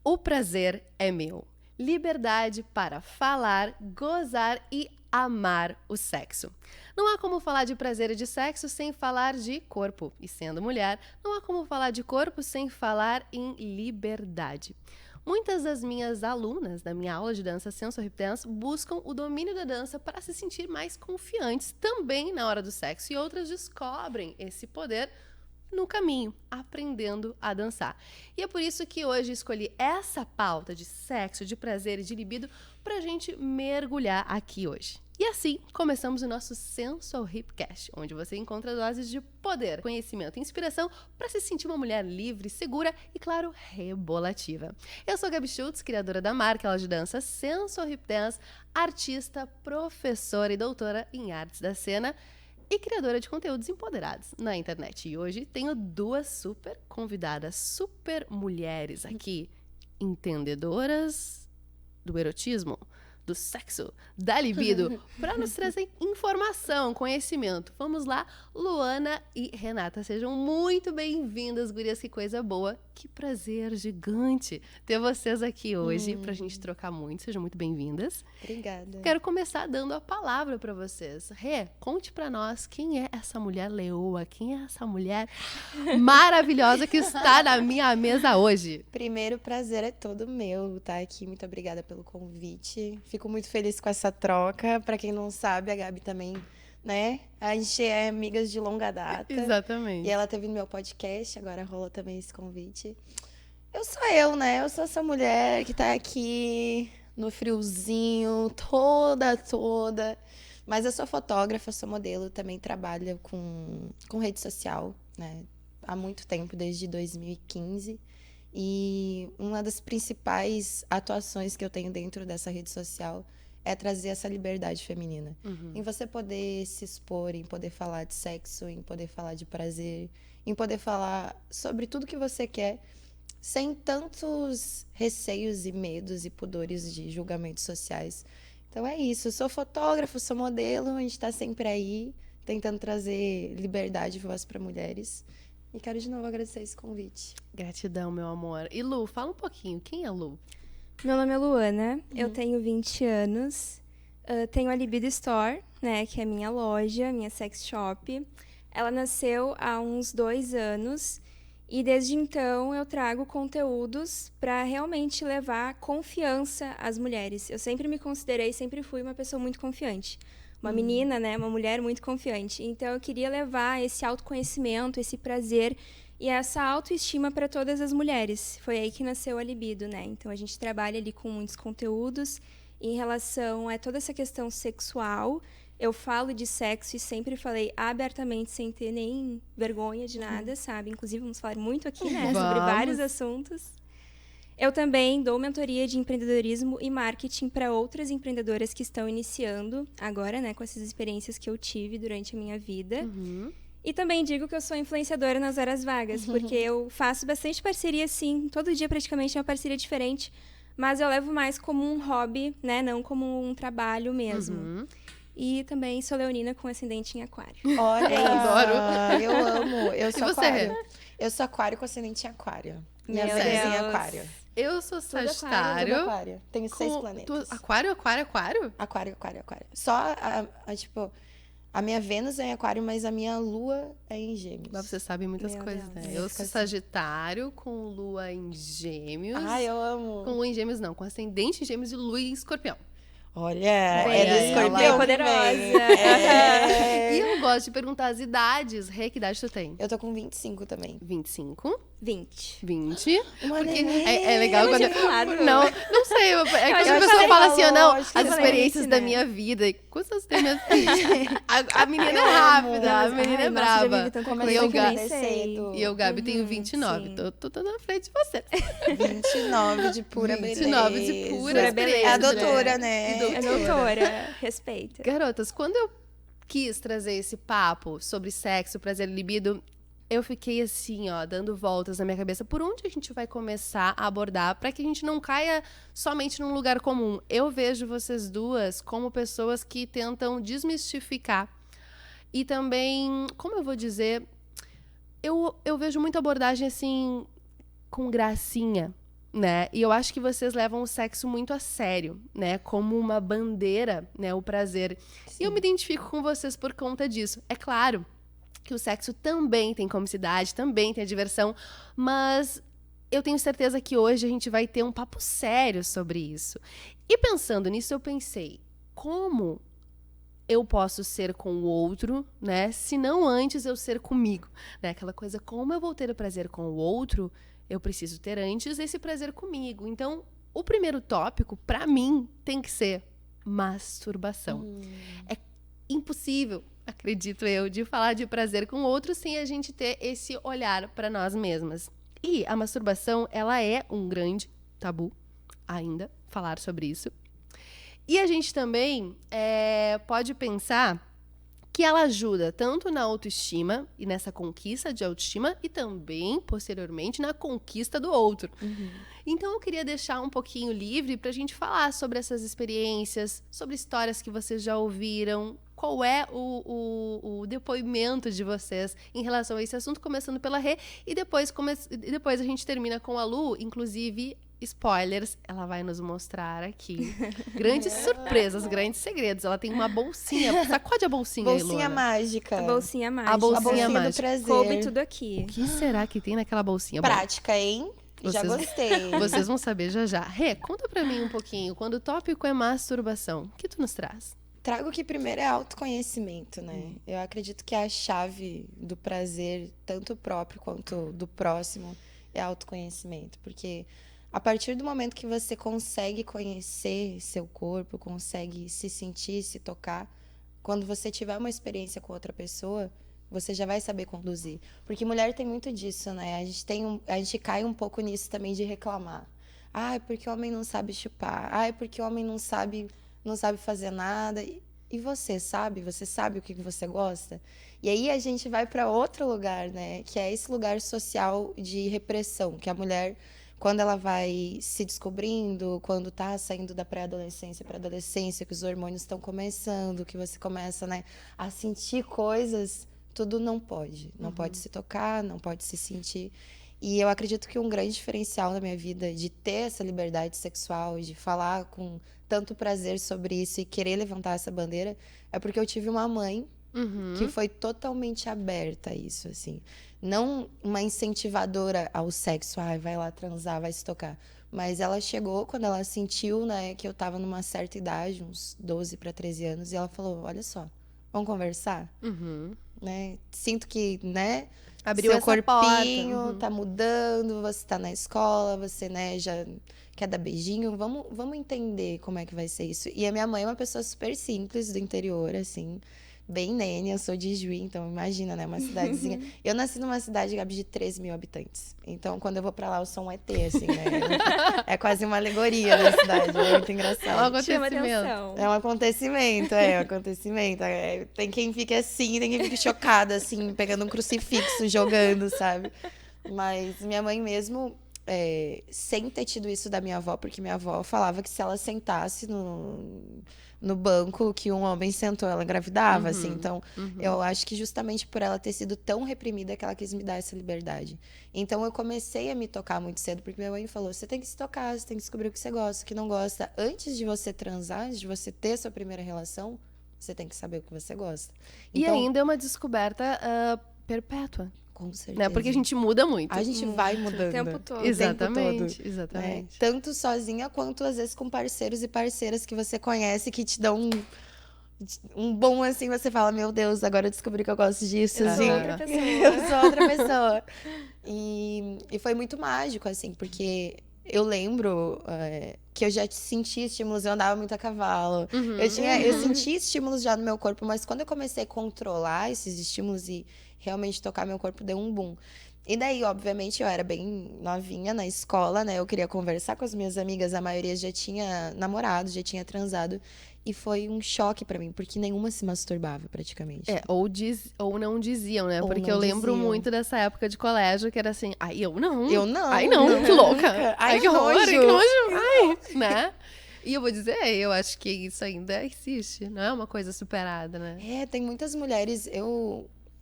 O prazer é meu. Liberdade para falar, gozar e amar o sexo. Não há como falar de prazer e de sexo sem falar de corpo. E sendo mulher, não há como falar de corpo sem falar em liberdade. Muitas das minhas alunas da minha aula de dança Sensual Hip Dance buscam o domínio da dança para se sentir mais confiantes também na hora do sexo, e outras descobrem esse poder no caminho, aprendendo a dançar. E é por isso que hoje escolhi essa pauta de sexo, de prazer e de libido para a gente mergulhar aqui hoje. E assim, começamos o nosso Sensual Hipcast, onde você encontra doses de poder, conhecimento e inspiração para se sentir uma mulher livre, segura e, claro, rebolativa. Eu sou a Gabi Schultz, criadora da marca aula de dança Sensual Hip Dance, artista, professora e doutora em artes da cena, e criadora de conteúdos empoderados na internet. E hoje tenho duas super convidadas, super mulheres aqui, entendedoras do erotismo, do sexo, da libido, para nos trazer informação, conhecimento. Vamos lá, Luana e Renata, sejam muito bem-vindas, gurias, que coisa boa, que prazer gigante ter vocês aqui hoje pra gente trocar muito, sejam muito bem-vindas. Obrigada. Quero começar dando a palavra para vocês. Rê, conte para nós quem é essa mulher leoa, quem é essa mulher maravilhosa que está na minha mesa hoje. Primeiro, o prazer é todo meu estar aqui. Muito obrigada pelo convite. Fico muito feliz com essa troca. Para quem não sabe, a Gabi também, né? A gente é amigas de longa data. Exatamente. E ela teve no meu podcast, agora rolou também esse convite. Eu sou eu, né? Eu sou essa mulher que tá aqui no friozinho, toda. Mas eu sou fotógrafa, sou modelo, também trabalho com rede social, né? Há muito tempo, desde 2015. E uma das principais atuações que eu tenho dentro dessa rede social é trazer essa liberdade feminina. Em você poder se expor, em poder falar de sexo, em poder falar de prazer, em poder falar sobre tudo que você quer, sem tantos receios e medos e pudores de julgamentos sociais. Então é isso, eu sou fotógrafo, sou modelo, a gente está sempre aí, tentando trazer liberdade e voz para mulheres. E quero de novo agradecer esse convite. Gratidão, meu amor. E Lu, fala um pouquinho, quem é Lu? Meu nome é Luana, eu tenho 20 anos, tenho a Libido Store, né, que é a minha loja, minha sex shop. Ela nasceu há uns 2 anos e desde então eu trago conteúdos para realmente levar confiança às mulheres. Eu sempre me considerei, sempre fui uma pessoa muito confiante. Uma menina, né, uma mulher muito confiante. Então eu queria levar esse autoconhecimento, esse prazer e essa autoestima para todas as mulheres. Foi aí que nasceu a Libido, né? Então a gente trabalha ali com muitos conteúdos em relação a toda essa questão sexual. Eu falo de sexo e sempre falei abertamente, sem ter nem vergonha de nada, sabe? Inclusive vamos falar muito aqui, né, sobre vários assuntos. Eu também dou mentoria de empreendedorismo e marketing para outras empreendedoras que estão iniciando agora, né, com essas experiências que eu tive durante a minha vida. E também digo que eu sou influenciadora nas horas vagas, porque eu faço bastante parceria, sim. Todo dia, praticamente, é uma parceria diferente. Mas eu levo mais como um hobby, né? Não como um trabalho mesmo. E também sou leonina com ascendente em aquário. Olha, adoro. Eu amo. Eu sou E você, aquário. Eu sou aquário com ascendente em aquário. Minha Vênus em aquário. Eu sou Tudo Sagitário. aquário. Tenho 6 planetas. Aquário? Aquário. Só, tipo, a minha Vênus é em aquário, mas a minha lua é em gêmeos. Mas você sabe muitas Meu coisas, Deus. né? Eu sou Sagitário com lua em gêmeos. Ai, eu amo. Com lua em gêmeos não, com ascendente em gêmeos e lua em escorpião. Olha, Bem, é do escorpião bem que poderosa. vem. E eu gosto de perguntar as idades. Rê, que idade tu tem? Eu tô com 25 também. 25, 20. 20. Uma Porque neném. é legal Eu não quando... tinha falado. Não sei. É que acho a que pessoa você fala assim, falou, não, acho que as eu falei experiências isso, da né? minha vida. E quantas tem mesmo? A menina é Eu amo. rápida, a menina Ai, é nossa, já brava. vivi tanta Comecei E eu, a coisa que eu aprender nem sei. cedo. E eu, Gabi, tenho 29. sim. Tô na frente de você. 29 de pura 29 beleza. de pura beleza. É a doutora, né? É doutora, respeita. Garotas, quando eu quis trazer esse papo sobre sexo, prazer e libido, eu fiquei assim, ó, dando voltas na minha cabeça. Por onde a gente vai começar a abordar para que a gente não caia somente num lugar comum? Eu vejo vocês duas como pessoas que tentam desmistificar. E também, como eu vou dizer, eu vejo muita abordagem assim, com gracinha. né? E eu acho que vocês levam o sexo muito a sério, né? Como uma bandeira, né? O prazer. E eu me identifico com vocês por conta disso. É claro que o sexo também tem comicidade, também tem a diversão, mas eu tenho certeza que hoje a gente vai ter um papo sério sobre isso. E pensando nisso, eu pensei, como eu posso ser com o outro, né? Se não antes eu ser comigo, né? Aquela coisa, como eu vou ter o prazer com o outro, eu preciso ter antes esse prazer comigo. Então, o primeiro tópico, pra mim, tem que ser masturbação. É impossível, acredito eu, de falar de prazer com o outro sem a gente ter esse olhar pra nós mesmas. E a masturbação, ela é um grande tabu, ainda, falar sobre isso. E a gente também pode pensar que ela ajuda tanto na autoestima e nessa conquista de autoestima e também, posteriormente, na conquista do outro. Então, eu queria deixar um pouquinho livre para a gente falar sobre essas experiências, sobre histórias que vocês já ouviram, qual é o depoimento de vocês em relação a esse assunto, começando pela Rê, e depois a gente termina com a Lu, inclusive... Spoilers, ela vai nos mostrar aqui grandes surpresas, grandes segredos. Ela tem uma bolsinha. Sacode a bolsinha aí, Bolsinha Luana. mágica. A bolsinha mágica. A bolsinha do mágica. prazer. Coube tudo aqui. O que será que tem naquela bolsinha? Bom, Prática, hein? Já gostei. vocês vão saber já já. Rê, conta pra mim um pouquinho. Quando o tópico é masturbação, o que tu nos traz? Trago que primeiro é autoconhecimento, né? Eu acredito que a chave do prazer, tanto próprio quanto do próximo, é autoconhecimento. Porque a partir do momento que você consegue conhecer seu corpo, consegue se sentir, se tocar, quando você tiver uma experiência com outra pessoa, você já vai saber conduzir. Porque mulher tem muito disso, né? A gente cai um pouco nisso também de reclamar. Ai, porque o homem não sabe chupar. Ai, porque o homem não sabe fazer nada. E você sabe? Você sabe o que você gosta? E aí a gente vai para outro lugar, né? Que é esse lugar social de repressão, que a mulher, quando ela vai se descobrindo, quando tá saindo da pré-adolescência para adolescência, que os hormônios estão começando, que você começa, né, a sentir coisas, tudo não pode. Não pode se tocar, não pode se sentir. E eu acredito que um grande diferencial na minha vida de ter essa liberdade sexual, de falar com tanto prazer sobre isso e querer levantar essa bandeira, é porque eu tive uma mãe que foi totalmente aberta a isso, assim. Não uma incentivadora ao sexo, vai lá transar, vai se tocar. Mas ela chegou quando ela sentiu, né, que eu tava numa certa idade, uns 12 para 13 anos, e ela falou, olha só, vamos conversar? Né? Sinto que, né, Abriu seu essa corpinho porta. tá mudando, você tá na escola, você, né, já quer dar beijinho, vamos entender como é que vai ser isso. E a minha mãe é uma pessoa super simples do interior, assim, bem nene, eu sou de Juí, então imagina, né, uma cidadezinha. Eu nasci numa cidade, Gabi, de 13 mil habitantes. Então, quando eu vou pra lá, eu sou um ET, assim, né? É quase uma alegoria da cidade, é muito engraçado. Chama Acontecimento. atenção. É um acontecimento, tem quem fique assim, tem quem fique chocada, assim, pegando um crucifixo, jogando, sabe? Mas minha mãe mesmo, sem ter tido isso da minha avó, porque minha avó falava que se ela sentasse no banco que um homem sentou, ela engravidava, assim. Então, eu acho que justamente por ela ter sido tão reprimida que ela quis me dar essa liberdade. Então, eu comecei a me tocar muito cedo, porque minha mãe falou, você tem que se tocar, você tem que descobrir o que você gosta, o que não gosta. Antes de você transar, antes de você ter sua primeira relação, você tem que saber o que você gosta. E Então, ainda é uma descoberta perpétua, com certeza. né? Porque a gente muda muito. A gente vai mudando. O tempo todo. Exatamente, né? exatamente. Tanto sozinha quanto às vezes com parceiros e parceiras que você conhece que te dão um bom assim, você fala, meu Deus, agora eu descobri que eu gosto disso. Eu sou assim. outra pessoa. Eu sou outra pessoa. E foi muito mágico, assim, porque eu lembro que eu já senti estímulos, eu andava muito a cavalo. Eu sentia estímulos já no meu corpo, mas quando eu comecei a controlar esses estímulos e realmente tocar meu corpo, deu um boom. E daí, obviamente, eu era bem novinha na escola, né? Eu queria conversar com as minhas amigas, a maioria já tinha namorado, já tinha transado. E foi um choque pra mim, porque nenhuma se masturbava, praticamente. Ou não diziam, né? Ou Porque não eu lembro diziam. muito dessa época de colégio, que era assim, ai, eu não. Eu não. Ai, não, nunca, que louca. nunca. Ai, que horror, nojo. que nojo. Ai, né? E eu vou dizer, eu acho que isso ainda existe. Não é uma coisa superada, né? Tem muitas mulheres,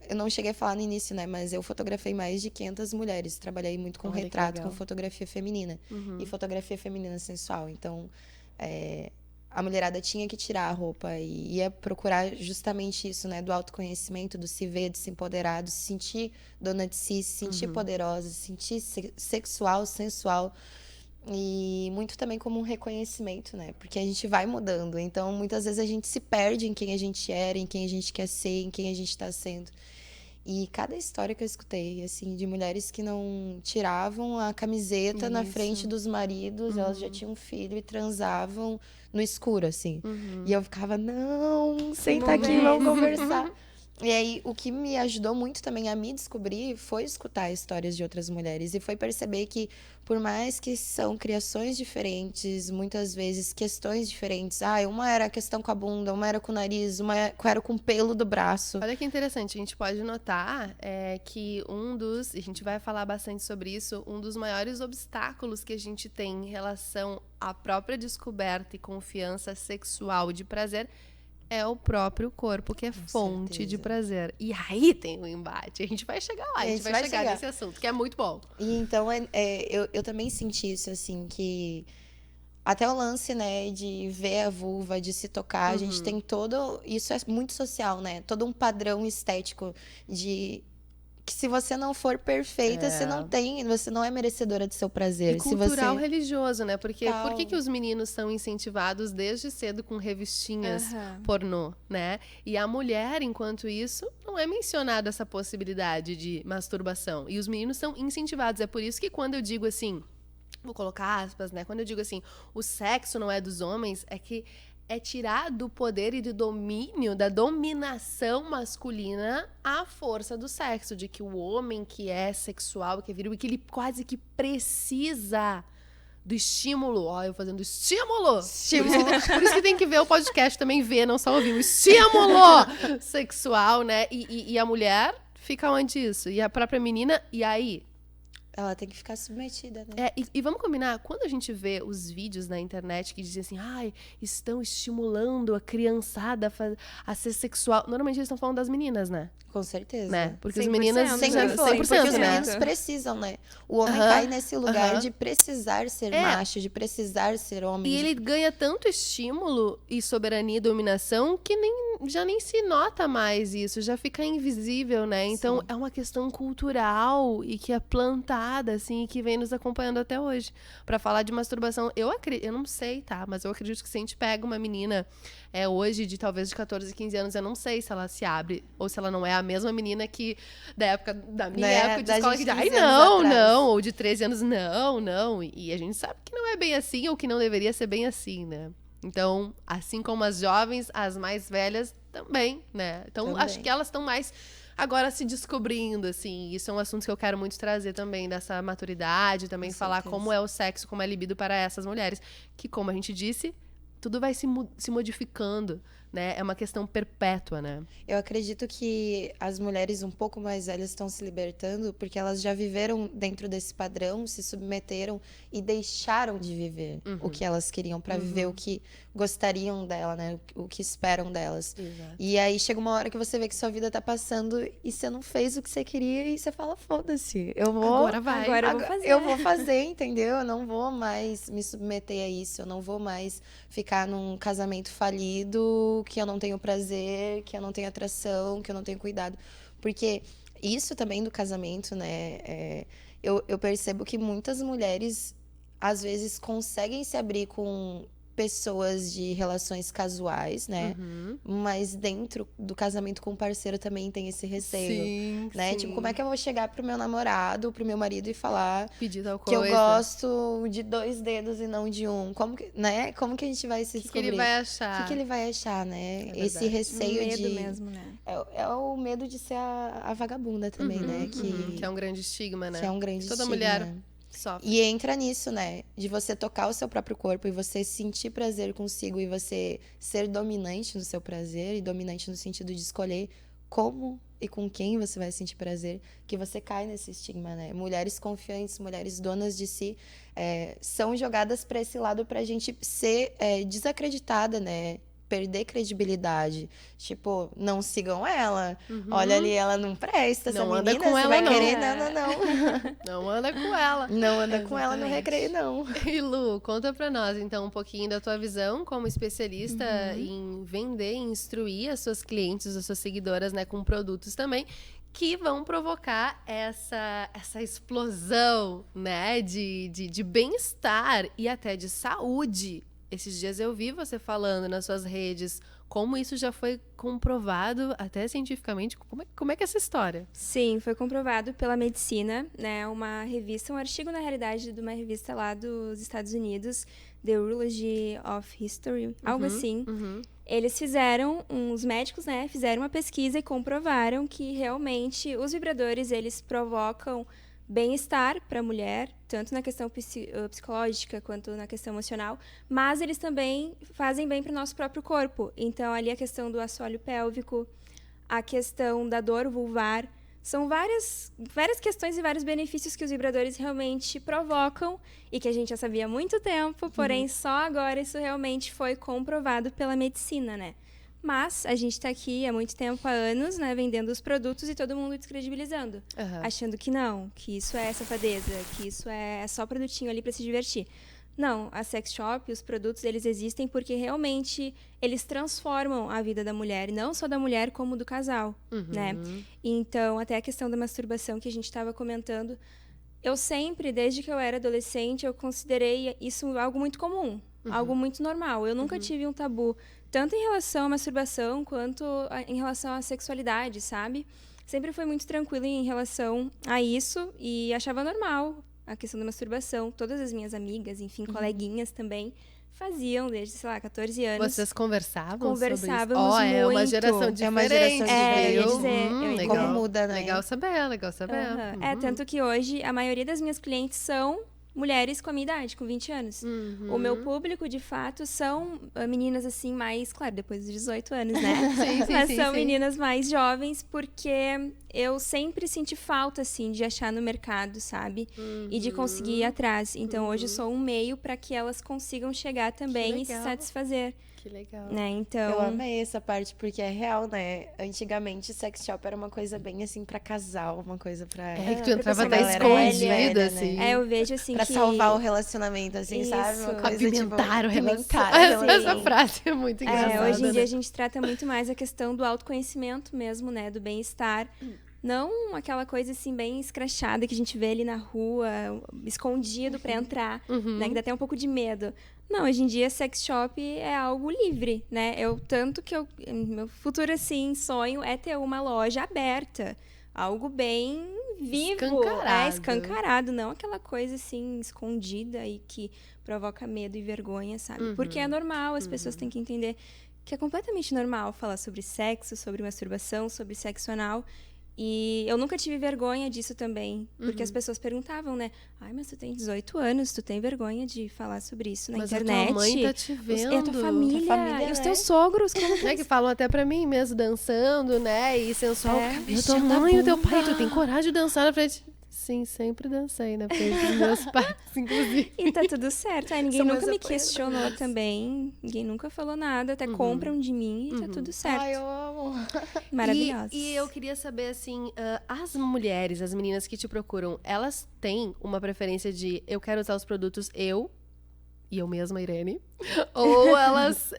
eu não cheguei a falar no início, né? Mas eu fotografei mais de 500 mulheres. Trabalhei muito com Olha que retrato, legal. com fotografia feminina. E fotografia feminina sensual. Então, a mulherada tinha que tirar a roupa e ia procurar justamente isso, né? Do autoconhecimento, do se ver, de se empoderar, de se sentir dona de si, se sentir poderosa, se sentir sexual, sensual. E muito também como um reconhecimento, né? Porque a gente vai mudando. Então, muitas vezes a gente se perde em quem a gente era, em quem a gente quer ser, em quem a gente está sendo. E cada história que eu escutei, assim, de mulheres que não tiravam a camiseta na frente dos maridos, elas já tinham filho e transavam no escuro, assim. E eu ficava, não, senta aqui, vamos conversar. E aí, o que me ajudou muito também a me descobrir foi escutar histórias de outras mulheres. E foi perceber que, por mais que são criações diferentes, muitas vezes questões diferentes. Uma era a questão com a bunda, uma era com o nariz, uma era com o pelo do braço. Olha que interessante, a gente pode notar que a gente vai falar bastante sobre isso, um dos maiores obstáculos que a gente tem em relação à própria descoberta e confiança sexual de prazer é o próprio corpo, que é fonte certeza. de prazer. E aí tem o embate. A gente vai chegar lá, a gente vai chegar nesse assunto, que é muito bom. E então, eu também senti isso, assim, que até o lance, né, de ver a vulva, de se tocar, a gente tem todo... Isso é muito social, né? Todo um padrão estético de... que se você não for perfeita, você não é merecedora do seu prazer. E cultural se você... religioso, né? Porque Total. por que os meninos são incentivados desde cedo com revistinhas pornô, né? E a mulher, enquanto isso, não é mencionada essa possibilidade de masturbação. E os meninos são incentivados. É por isso que quando eu digo assim, vou colocar aspas, né? Quando eu digo assim, o sexo não é dos homens, é que é tirar do poder e do domínio, da dominação masculina, a força do sexo. De que o homem que é sexual, que é viril, e que ele quase que precisa do estímulo. Ó, eu fazendo estímulo! Por isso que tem que ver o podcast também, ver, não só ouvir. O estímulo sexual, né? E a mulher fica onde isso? E a própria menina, e aí? Ela tem que ficar submetida, né? E vamos combinar, quando a gente vê os vídeos na internet que dizem assim, estão estimulando a criançada a ser sexual. Normalmente eles estão falando das meninas, né? Com certeza. Né? Porque os 100%, meninos Sempre foi, 100%, porque os né? meninos precisam, né? O homem cai nesse lugar de precisar ser macho, de precisar ser homem. E ele ganha tanto estímulo e soberania e dominação que já nem se nota mais isso, já fica invisível, né? Então é uma questão cultural e que é plantada, assim, e que vem nos acompanhando até hoje. Pra falar de masturbação, eu não sei, tá? Mas eu acredito que se a gente pega uma menina hoje, talvez de 14, 15 anos, eu não sei se ela se abre ou se ela não é a mesma menina que da minha época de escola, que não, ou de 13 anos, não. E a gente sabe que não é bem assim, ou que não deveria ser bem assim, né? Então, assim como as jovens, as mais velhas também, né? Então, acho que elas estão mais agora se descobrindo, assim. Isso é um assunto que eu quero muito trazer também, dessa maturidade, também falar como é o sexo, como é a libido para essas mulheres. Que, como a gente disse, tudo vai se modificando, né? É uma questão perpétua, né? Eu acredito que as mulheres um pouco mais velhas estão se libertando porque elas já viveram dentro desse padrão, se submeteram e deixaram de viver o que elas queriam para viver o que gostariam dela, né? O que esperam delas. Exato. E aí chega uma hora que você vê que sua vida tá passando e você não fez o que você queria e você fala, foda-se, eu vou... Agora vai. Agora eu vou fazer. Eu vou fazer, entendeu? Eu não vou mais me submeter a isso, eu não vou mais ficar num casamento falido, que eu não tenho prazer, que eu não tenho atração, que eu não tenho cuidado. Porque isso também do casamento, né? Eu percebo que muitas mulheres, às vezes, conseguem se abrir com pessoas de relações casuais, né? Mas dentro do casamento com o parceiro também tem esse receio, Sim, né? sim. Tipo, como é que eu vou chegar pro meu namorado, pro meu marido e falar Pedir tal que coisa. eu gosto de 2 dedos e não de um? Como que, né? Como que a gente vai se O que descobrir? ele vai O achar? que ele vai achar, né? É Esse verdade. receio Medo de... mesmo, né? É o medo de ser a vagabunda também, né? Que é um grande estigma, né? Que é um grande Toda estigma. mulher sofre. E entra nisso, né? De você tocar o seu próprio corpo e você sentir prazer consigo e você ser dominante no seu prazer, e dominante no sentido de escolher como e com quem você vai sentir prazer, que você cai nesse estigma, né? Mulheres confiantes, mulheres donas de si, são jogadas para esse lado pra gente ser desacreditada, né? perder credibilidade. Tipo, não sigam ela. Olha ali, ela não presta, essa Não anda menina, com você ela, vai não. querer... Não. Não anda com ela. Não anda com ela no Exatamente. recreio, não. E Lu, conta pra nós então um pouquinho da tua visão como especialista em vender, em instruir as suas clientes, as suas seguidoras, né, com produtos também que vão provocar essa explosão, né, de bem-estar e até de saúde. Esses dias eu vi você falando nas suas redes como isso já foi comprovado até cientificamente. Como é que é essa história? Sim, foi comprovado pela medicina, né? Uma revista, um artigo, na realidade, de uma revista lá dos Estados Unidos, The Urology of History, algo assim. Eles fizeram, os médicos, né, fizeram uma pesquisa e comprovaram que realmente os vibradores, eles provocam bem-estar para a mulher, tanto na questão psicológica quanto na questão emocional, mas eles também fazem bem para o nosso próprio corpo. Então, ali a questão do assoalho pélvico, a questão da dor vulvar, são várias questões e vários benefícios que os vibradores realmente provocam e que a gente já sabia há muito tempo, porém só agora isso realmente foi comprovado pela medicina, né? Mas a gente está aqui há muito tempo, há anos, né, vendendo os produtos e todo mundo descredibilizando, achando que não, que isso é safadeza, que isso é só produtinho ali para se divertir. Não, a sex shop, os produtos, eles existem porque realmente eles transformam a vida da mulher, e não só da mulher, como do casal, né? Então, até a questão da masturbação que a gente estava comentando, eu sempre, desde que eu era adolescente, eu considerei isso algo muito comum, algo muito normal. Eu nunca tive um tabu, tanto em relação à masturbação, quanto em relação à sexualidade, sabe? Sempre foi muito tranquilo em relação a isso e achava normal a questão da masturbação. Todas as minhas amigas, enfim, coleguinhas também, faziam desde, sei lá, 14 anos. Vocês conversavam Conversávamos sobre isso? É uma muito. geração diferente. É uma geração diferente. Eu ia dizer, eu ia legal. Como muda, né? Legal saber, legal saber. É, tanto que hoje a maioria das minhas clientes são mulheres com a minha idade, com 20 anos. O meu público, de fato, são meninas assim mais, claro, depois dos 18 anos, né? Mas são meninas mais jovens, porque eu sempre senti falta, assim, de achar no mercado, sabe? E de conseguir ir atrás. Então, hoje eu sou um meio para que elas consigam chegar também e se satisfazer. Que legal. Né? Então... Eu amei essa parte, porque é real, né? Antigamente, sex shop era uma coisa bem, assim, pra casal, uma coisa pra... É que tu entrava pra até galera escondida, velha, né? assim. eu vejo, assim, Pra que... salvar o relacionamento, assim, sabe? Uma Isso. coisa, Apimentar o pimentar relacionamento. o Essa relacionamento. frase é muito engraçada. Hoje em dia né? a gente trata muito mais a questão do autoconhecimento mesmo, né? Do bem-estar. Não aquela coisa assim bem escrachada que a gente vê ali na rua, escondido pra entrar, né? Que dá até um pouco de medo. Não, hoje em dia sex shop é algo livre, né? Tanto que meu futuro assim sonho é ter uma loja aberta, algo bem vivo, escancarado, não aquela coisa assim escondida e que provoca medo e vergonha, sabe? Porque é normal, as pessoas têm que entender que é completamente normal falar sobre sexo, sobre masturbação, sobre sexo anal. E eu nunca tive vergonha disso também, porque as pessoas perguntavam, né? Ai, mas tu tem 18 anos, tu tem vergonha de falar sobre isso na Mas internet? a tua mãe tá te vendo. E a tua família, e os né? teus sogros, como Né, que falam até pra mim mesmo, dançando, né? E sensual. É, Tua mexendo a mãe e o teu bunda. pai, tu tem coragem de dançar na frente? Sim, sempre dancei na frente dos meus pais, inclusive. E tá tudo certo. Aí ninguém São nunca meus me apoiadores. questionou também. Ninguém nunca falou nada. Até compram de mim e tá tudo certo. Ai, eu amo. Maravilhosa. E eu queria saber, assim, as mulheres, as meninas que te procuram, elas têm uma preferência de eu quero usar os produtos eu mesma, Irene? Ou elas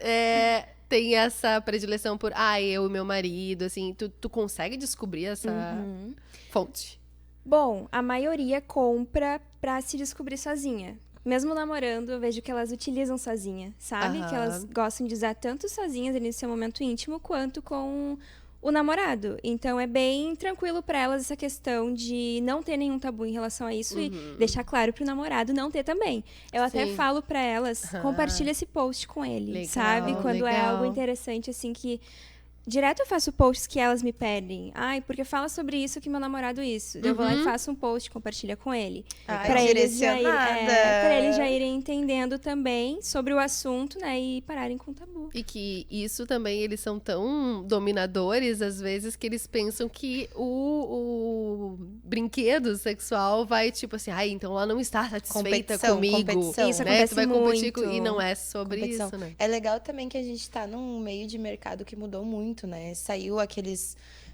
têm essa predileção por eu e meu marido, assim, tu consegue descobrir essa fonte? Bom, a maioria compra pra se descobrir sozinha. Mesmo namorando, eu vejo que elas utilizam sozinha, sabe? Que elas gostam de usar tanto sozinhas ali no seu momento íntimo, quanto com o namorado. Então, é bem tranquilo pra elas essa questão de não ter nenhum tabu em relação a isso e deixar claro pro namorado não ter também. Eu até Sim. falo pra elas, compartilha esse post com ele, Legal, sabe? Quando é legal. algo interessante, assim, que... Direto eu faço posts que elas me pedem. Ai, porque fala sobre isso que meu namorado isso. Eu vou lá e faço um post, compartilha com ele. Ai, Pra eles já direcionada. pra eles já irem entendendo também sobre o assunto, né? E pararem com o tabu. E que isso também, eles são tão dominadores, às vezes, que eles pensam que o brinquedo sexual vai, tipo assim, ai, então ela não está satisfeita comigo. Competição. Isso né? acontece Tu vai competir muito. e não é sobre Competição. isso, né? É legal também que a gente tá num meio de mercado que mudou muito, né? Saiu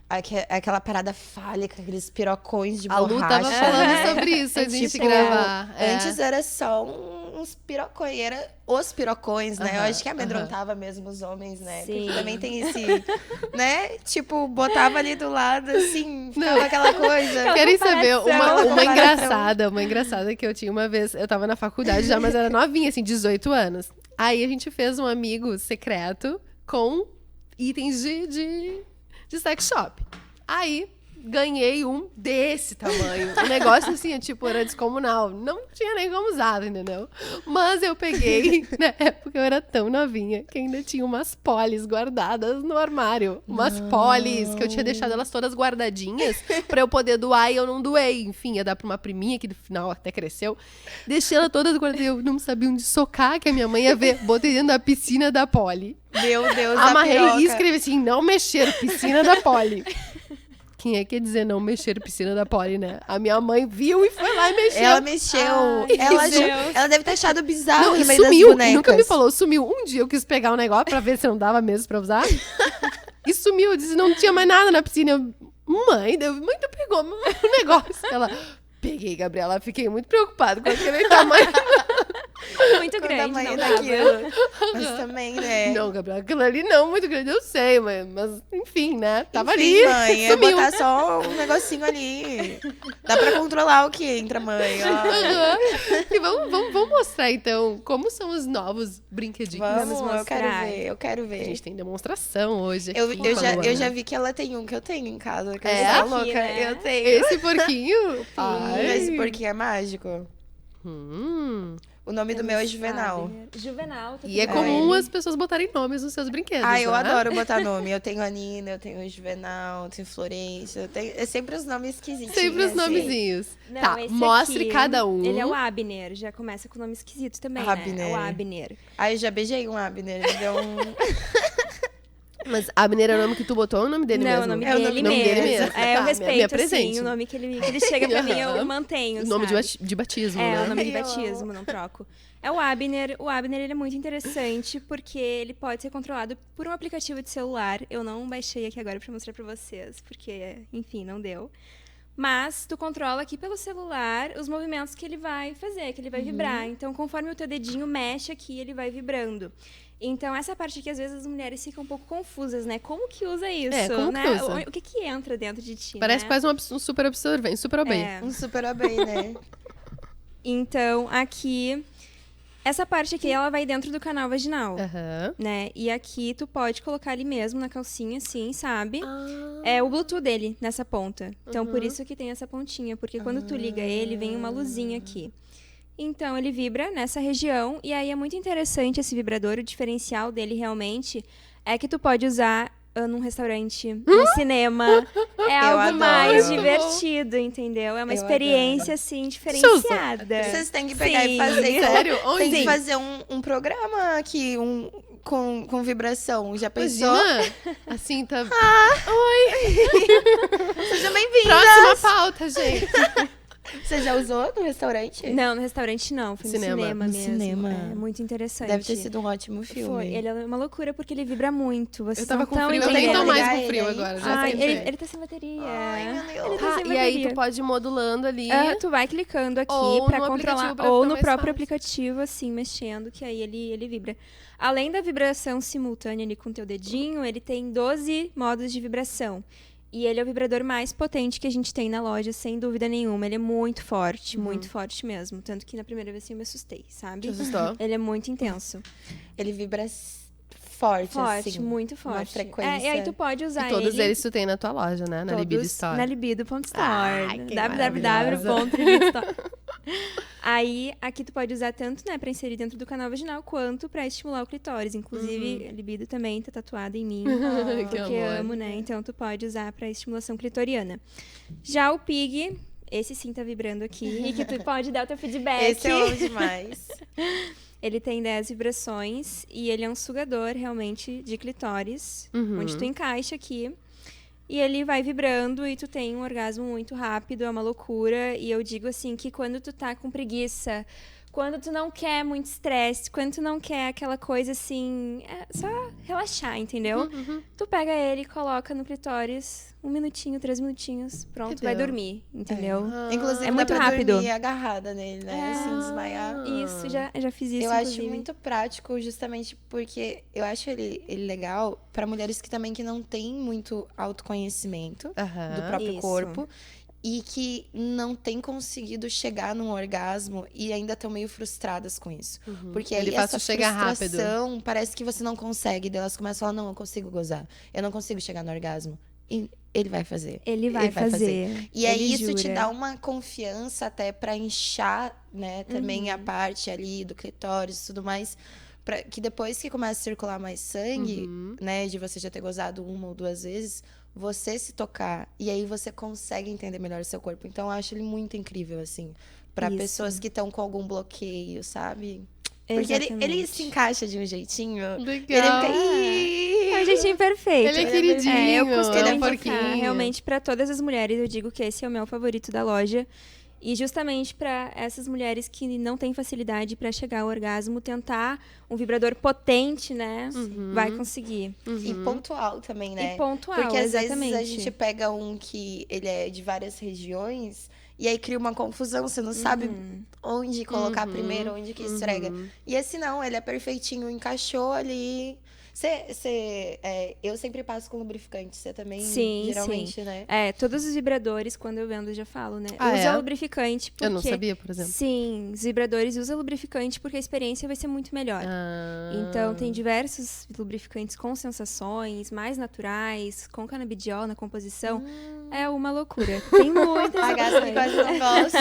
aquela parada fálica, aqueles pirocões de A Lu borracha. tava falando sobre isso antes de Tipo, gravar. Antes era só uns pirocões, era os pirocões, né? Eu Aham, acho que amedrontava mesmo os homens, né? Sim. Porque também tem esse, né? Tipo, botava ali do lado, assim, ficava aquela coisa. Querem saber comparação. uma engraçada que eu tinha uma vez, eu tava na faculdade já, mas era novinha, assim, 18 anos. Aí a gente fez um amigo secreto com itens de sex shop. Aí ganhei um desse tamanho. O negócio, assim, tipo, era descomunal. Não tinha nem como usar, entendeu? Mas eu peguei, na época eu era tão novinha, que ainda tinha umas polis guardadas no armário. Umas polis, que eu tinha deixado elas todas guardadinhas pra eu poder doar e eu não doei. Enfim, ia dar pra uma priminha, que no final até cresceu. Deixei ela todas guardadas. Eu não sabia onde socar, que a minha mãe ia ver. Botei dentro da piscina da poli. Meu Deus, Amarrei da piroca. e escrevi assim, não mexer, piscina da poli. Quem é que ia dizer não mexer, piscina da poli, né? A minha mãe viu e foi lá e mexeu. Ela mexeu. Ela deve ter achado bizarro Não, no e meio sumiu, das bonecas. e nunca me falou, sumiu. Um dia eu quis pegar o negócio pra ver se não dava mesmo pra usar. E sumiu, eu disse, não tinha mais nada na piscina. Eu, mãe, tu pegou o negócio. Ela, peguei, Gabriela, fiquei muito preocupada com aquele tamanho. Muito Com o grande, tamanho não dava. daquilo. Mas também, né? Não, Gabriela, aquilo ali não, muito grande, eu sei, mas enfim, né? Tava Enfim, ali, mãe, é sumiu. botar só um negocinho ali. Dá pra controlar o que entra, mãe. Ó. Aham. E vamos mostrar, então, como são os novos brinquedinhos. Vamos, mostrar. eu quero A ver. gente tem demonstração hoje Eu, aqui eu, com a já, Luana. eu já vi que ela tem um que eu tenho em casa. Que É? eu sou Aqui, louca. né? Eu tenho. Esse porquinho? Ai. Esse porquinho é mágico. O nome do meu é Juvenal. Abner. Juvenal. tá E é tudo comum bem. as pessoas botarem nomes nos seus brinquedos, Ah, eu né? adoro botar nome. Eu tenho a Nina, eu tenho o Juvenal, eu tenho Florência. É sempre os nomes esquisitos. Sempre os assim. nomezinhos. Não, Tá, esse mostre aqui, cada um. Ele é o Abner, já começa com nome esquisito também, né? É Abner. o Abner. Ah, eu já beijei um Abner. Ele deu um... Mas Abner é o nome que tu botou ou o nome dele Não, mesmo? o nome É o dele nome mesmo. mesmo. É, Tá, eu me respeito, apresente. assim, o nome que ele chega pra mim, eu mantenho, O nome sabe? de batismo, É, né? o nome de Eu batismo, não troco. É o Abner. O Abner, ele é muito interessante porque ele pode ser controlado por um aplicativo de celular. Eu não baixei aqui agora pra mostrar pra vocês, porque, enfim, não deu. Mas tu controla aqui pelo celular os movimentos que ele vai fazer, que ele vai vibrar. Então, conforme o teu dedinho mexe aqui, ele vai vibrando. Então, essa parte aqui, às vezes, as mulheres ficam um pouco confusas, né? Como que usa isso, como que né? usa? O que entra dentro de ti, Parece né? quase um super absorvente, super obey. É. Um super bem, né? Então, aqui... Essa parte aqui, ela vai dentro do canal vaginal. Aham. Né? E aqui tu pode colocar ali mesmo na calcinha, assim, sabe? É o Bluetooth dele nessa ponta. Então, por isso que tem essa pontinha, porque quando tu liga ele, vem uma luzinha aqui. Então, ele vibra nessa região, e aí é muito interessante esse vibrador. O diferencial dele realmente é que tu pode usar num restaurante, no cinema. É algo adoro. mais Muito divertido, entendeu? É uma Eu experiência, assim, diferenciada. Vocês têm que pegar e Sim. fazer. Sério? Tem Onde? que fazer um programa aqui, com vibração. Já pensou? Imagina? Assim, tá... Seja bem-vinda! Próxima pauta, gente. Você já usou no restaurante? Não, no restaurante não. Foi Cinema. no cinema No mesmo. cinema. É muito interessante. Deve ter sido um ótimo filme. Foi. Ele é uma loucura porque ele vibra muito. Vocês Eu tava não com tão frio, eu entendendo. nem tô mais Ligar com ele frio aí. agora, já Ai, senti. ele tá sem bateria. Ai, meu Deus. Ele tá sem Ah, e aí bateria. tu pode ir modulando ali. Tu vai clicando aqui Ou pra no controlar, aplicativo pra ou ficar no mais próprio fácil. aplicativo, assim, mexendo, que aí ele vibra. Além da vibração simultânea ali com o teu dedinho, ele tem 12 modos de vibração. E ele é o vibrador mais potente que a gente tem na loja, sem dúvida nenhuma. Ele é muito forte mesmo. Tanto que na primeira vez assim, eu me assustei, sabe? Te assustou? Ele é muito intenso. Ele vibra forte, Forte, assim. muito forte. Uma frequência. E aí tu pode usar E todos ele... eles tu tem na tua loja, né? Na Libido Store. Na Libido.store. Ai, que www.libido.store. Aí, aqui tu pode usar tanto, né, pra inserir dentro do canal vaginal, quanto pra estimular o clitóris. Inclusive, a Libido também tá tatuada em mim, Que porque amor. amo, né? Então, tu pode usar pra estimulação clitoriana. Já o Pig, esse sim tá vibrando aqui e que tu pode dar o teu feedback. Esse eu amo demais. Ele tem 10 vibrações e ele é um sugador realmente de clitóris, onde tu encaixa aqui. E ele vai vibrando e tu tem um orgasmo muito rápido, é uma loucura. E eu digo assim que quando tu tá com preguiça, quando tu não quer muito estresse, quando tu não quer aquela coisa assim, é só relaxar, entendeu? Tu pega ele, coloca no clitóris, 1 minutinho, 3 minutinhos, pronto, vai deu. dormir, entendeu? Inclusive, É muito dá pra rápido. dormir agarrada nele, né? Assim, desmaiar. Isso, já fiz isso, Eu acho inclusive. muito prático, justamente porque eu acho ele legal para mulheres que também que não têm muito autoconhecimento do próprio Isso. corpo e que não têm conseguido chegar num orgasmo e ainda estão meio frustradas com isso. Porque aí Ele faz essa tu chegar rápido. frustração parece que você não consegue, daí elas começam a falar, não, eu consigo gozar, eu não consigo chegar no orgasmo. E ele vai fazer. Ele vai fazer. E aí Ele isso te jura. dá uma confiança até pra inchar, né? Também a parte ali do clitóris e tudo mais. Que depois que começa a circular mais sangue, né? De você já ter gozado 1 ou 2 vezes, você se tocar. E aí você consegue entender melhor o seu corpo. Então eu acho ele muito incrível, assim. Pra Isso. pessoas que estão com algum bloqueio, sabe? Porque ele Exatamente. se encaixa de um jeitinho. Legal. É o jeitinho perfeito. Ele é queridinho, eu costumo ele é indicar, porquinho. realmente, pra todas as mulheres, eu digo que esse é o meu favorito da loja. E justamente pra essas mulheres que não têm facilidade pra chegar ao orgasmo, tentar um vibrador potente, né? Vai conseguir. E pontual também, né? E pontual, Porque às exatamente. vezes a gente pega um que ele é de várias regiões e aí cria uma confusão, você não sabe onde colocar primeiro, onde que esfrega. E esse não, ele é perfeitinho, encaixou ali. Eu sempre passo com lubrificante, você também, Sim, geralmente, né? É, todos os vibradores, quando eu vendo, eu já falo, né? Ah, Usa é? lubrificante porque... Eu não sabia, por exemplo. Sim, os vibradores usam lubrificante porque a experiência vai ser muito melhor. Então, tem diversos lubrificantes com sensações, mais naturais, com canabidiol na composição. É uma loucura. Tem muitas A gata que opções. quase não gosta.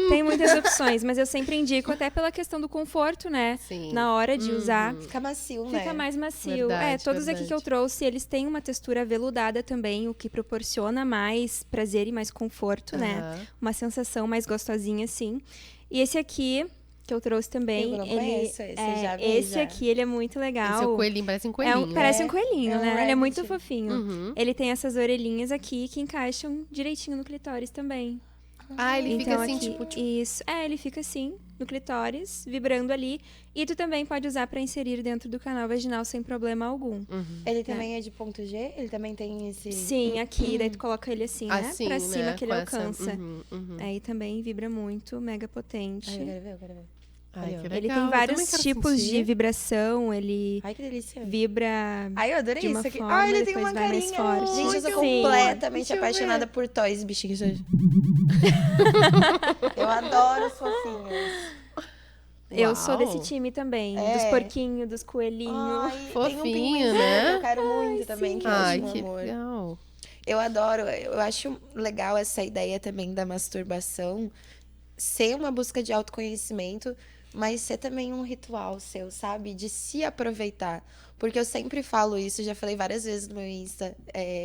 Tem muitas opções, mas eu sempre indico até pela questão do conforto, né? Sim. Na hora de usar, Fica macio, né? fica mais macio. Verdade, Todos aqui que eu verdade. trouxe, eles têm uma textura aveludada também, o que proporciona mais prazer e mais conforto, né? Aham. Uma sensação mais gostosinha, assim. E esse aqui, que eu trouxe também, Eu não ele... conheço esse, eu já vi, esse já. aqui, ele é muito legal. Esse é o coelhinho, parece um coelhinho. Parece um coelhinho, É um né? Ele é rabbit. muito fofinho. Uhum. Ele tem essas orelhinhas aqui que encaixam direitinho no clitóris também. Ah, ele fica Então, assim, aqui, tipo... Isso. Ele fica assim, no clitóris, vibrando ali. E tu também pode usar pra inserir dentro do canal vaginal sem problema algum. Ele também é de ponto G? Ele também tem esse... Sim, aqui, daí tu coloca ele assim, né? Assim, Pra cima né? que ele Com essa- alcança. Uhum. Aí também vibra muito, mega potente. Ai, eu quero ver. Ai, Aí, ó. que Ele legal. tem Eu também vários quero tipos de sentir. vibração, ele Ai, que delícia. vibra Ai, eu adorei de uma isso aqui. forma, Ai, ele tem depois uma vai mais carinha. forte. Gente, eu sou Sim. completamente Deixa eu apaixonada ver. por toys, bichinhos. Eu adoro os fofinhos. Eu Uau. sou desse time também, É. dos porquinhos, dos coelhinhos. Ai, tem um Fofinho, pinguinzinho né? que eu quero muito também, que eu Ai, acho um que amor. legal. Eu adoro, eu acho legal essa ideia também da masturbação ser uma busca de autoconhecimento, mas ser também um ritual seu, sabe? De se aproveitar. Porque eu sempre falo isso, já falei várias vezes no meu Insta.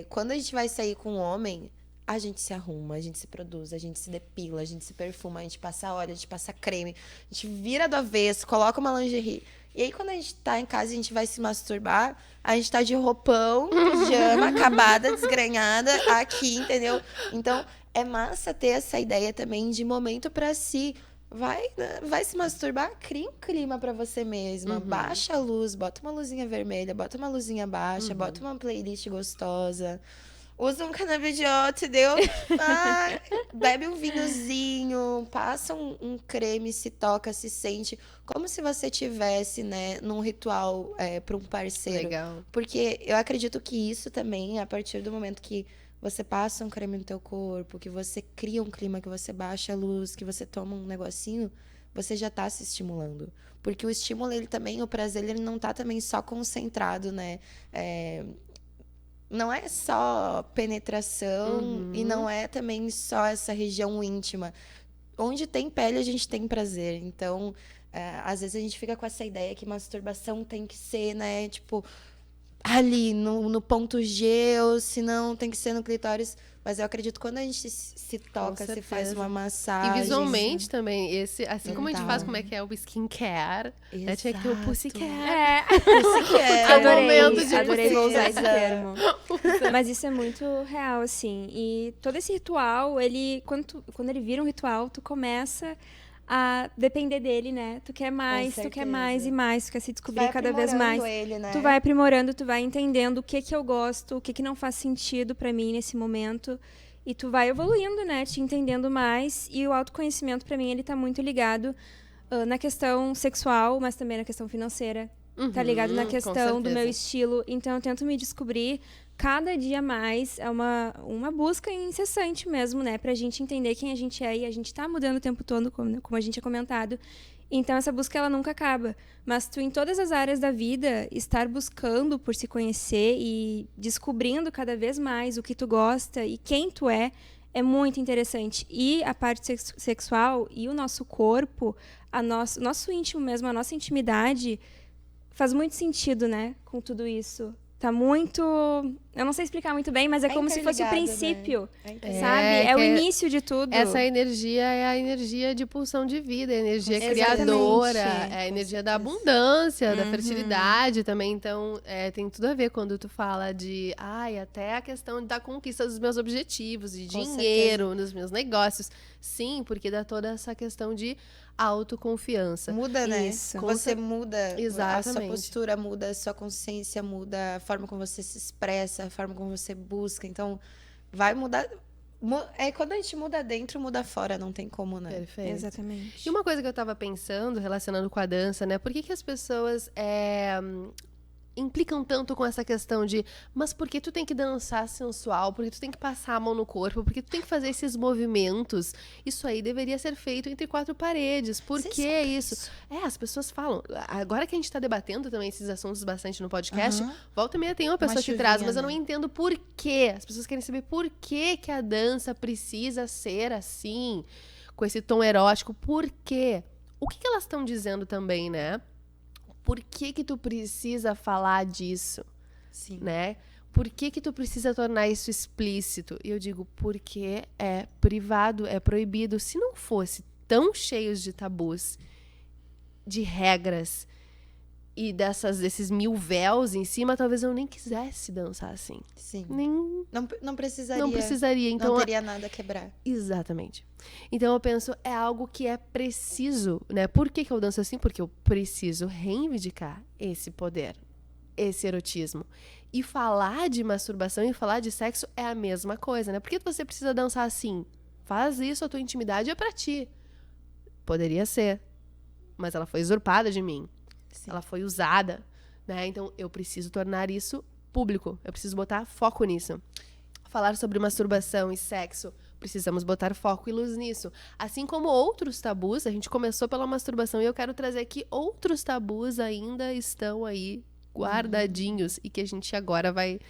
Quando a gente vai sair com um homem, a gente se arruma, a gente se produz, a gente se depila, a gente se perfuma, a gente passa óleo, a gente passa creme, a gente vira do avesso, coloca uma lingerie. E aí, quando a gente tá em casa e a gente vai se masturbar, a gente tá de roupão, pijama, acabada, desgrenhada, aqui, entendeu? Então, é massa ter essa ideia também de momento pra si. Vai se masturbar, cria um clima pra você mesma. Baixa a luz, bota uma luzinha vermelha, bota uma luzinha baixa, bota uma playlist gostosa. Usa um canabidiol, entendeu? Bebe um vinhozinho, passa um creme, se toca, se sente. Como se você tivesse, né, num ritual para um parceiro. Legal. Porque eu acredito que isso também, a partir do momento que você passa um creme no teu corpo, que você cria um clima, que você baixa a luz, que você toma um negocinho, você já tá se estimulando. Porque o estímulo, ele também, o prazer, ele não tá também só concentrado, né? Não é só penetração e não é também só essa região íntima. Onde tem pele, a gente tem prazer. Então, às vezes a gente fica com essa ideia que masturbação tem que ser, né, tipo, ali no ponto G, ou se não, tem que ser no clitóris. Mas eu acredito que quando a gente se toca, se faz certeza. uma E massagem. visualmente também, assim como a gente Mental. faz, como é que é o skincare, né? Tinha que ter o Exato. pussycare. Isso que é. momento de Adorei usar esse precisa. termo. Mas isso é muito real, assim. E todo esse ritual, quando ele vira um ritual, tu começa a depender dele, né? Tu quer mais, tu quer mais e mais, tu quer se descobrir Vai cada vez aprimorando mais. ele, né? Tu vai aprimorando, tu vai entendendo o que eu gosto, o que não faz sentido pra mim nesse momento. E tu vai evoluindo, né? Te entendendo mais. E o autoconhecimento, pra mim, ele tá muito ligado na questão sexual, mas também na questão financeira. Tá ligado na com questão do meu certeza. estilo. Então, eu tento me descobrir cada dia mais. É uma busca incessante mesmo, né? Pra gente entender quem a gente é. E a gente tá mudando o tempo todo, como a gente tinha comentado. Então, essa busca, ela nunca acaba. Mas tu, em todas as áreas da vida, estar buscando por se conhecer e descobrindo cada vez mais o que tu gosta e quem tu é muito interessante. E a parte sexual e o nosso corpo, nosso íntimo mesmo, a nossa intimidade, faz muito sentido, né? Com tudo isso. Tá muito... Eu não sei explicar muito bem, mas é como se fosse o interligado, né? princípio, É, sabe? É, É o que início de tudo. Essa energia é a energia de pulsão de vida, a energia Exatamente. criadora, é a energia da abundância, da Uhum. fertilidade também. Então, tem tudo a ver quando tu fala de, até a questão da conquista dos meus objetivos, de Com dinheiro, nos meus negócios. Sim, porque dá toda essa questão de autoconfiança. Muda, né? Isso. Você muda, a sua Exatamente. postura muda, a sua consciência muda, a forma como você se expressa, a forma como você busca. Então, vai mudar. Quando a gente muda dentro, muda fora, não tem como, né? Perfeito. Exatamente. E uma coisa que eu tava pensando, relacionando com a dança, né? Por que as pessoas implicam tanto com essa questão de mas por que tu tem que dançar sensual? Por que tu tem que passar a mão no corpo? Por que tu tem que fazer esses movimentos? Isso aí deveria ser feito entre quatro paredes. Por Vocês que sabem isso? As pessoas falam. Agora que a gente tá debatendo também esses assuntos bastante no podcast, Aham. volta e meia tem uma pessoa que chuvinha, traz, mas eu não né? entendo por quê. As pessoas querem saber por que a dança precisa ser assim, com esse tom erótico. Por quê? O que elas estão dizendo também, né? Por que tu precisa falar disso, Sim. né? Por que tu precisa tornar isso explícito? E eu digo, porque é privado, é proibido. Se não fosse tão cheios de tabus, de regras e desses 1000 véus em cima, talvez eu nem quisesse dançar assim. Sim. Nem Não precisaria. não precisaria. Então, Não teria nada a quebrar. exatamente. Então eu penso, é algo que é preciso, né? Por que eu danço assim? Porque eu preciso reivindicar esse poder, esse erotismo. E falar de masturbação e falar de sexo é a mesma coisa, né? Por que você precisa dançar assim? Faz isso, a tua intimidade é pra ti. Poderia ser, mas ela foi usurpada de mim. Sim. Ela foi usada, né? Então eu preciso tornar isso público. Eu preciso botar foco nisso. Falar sobre masturbação e sexo, precisamos botar foco e luz nisso. Assim como outros tabus, a gente começou pela masturbação e eu quero trazer que outros tabus ainda estão aí guardadinhos e que a gente agora vai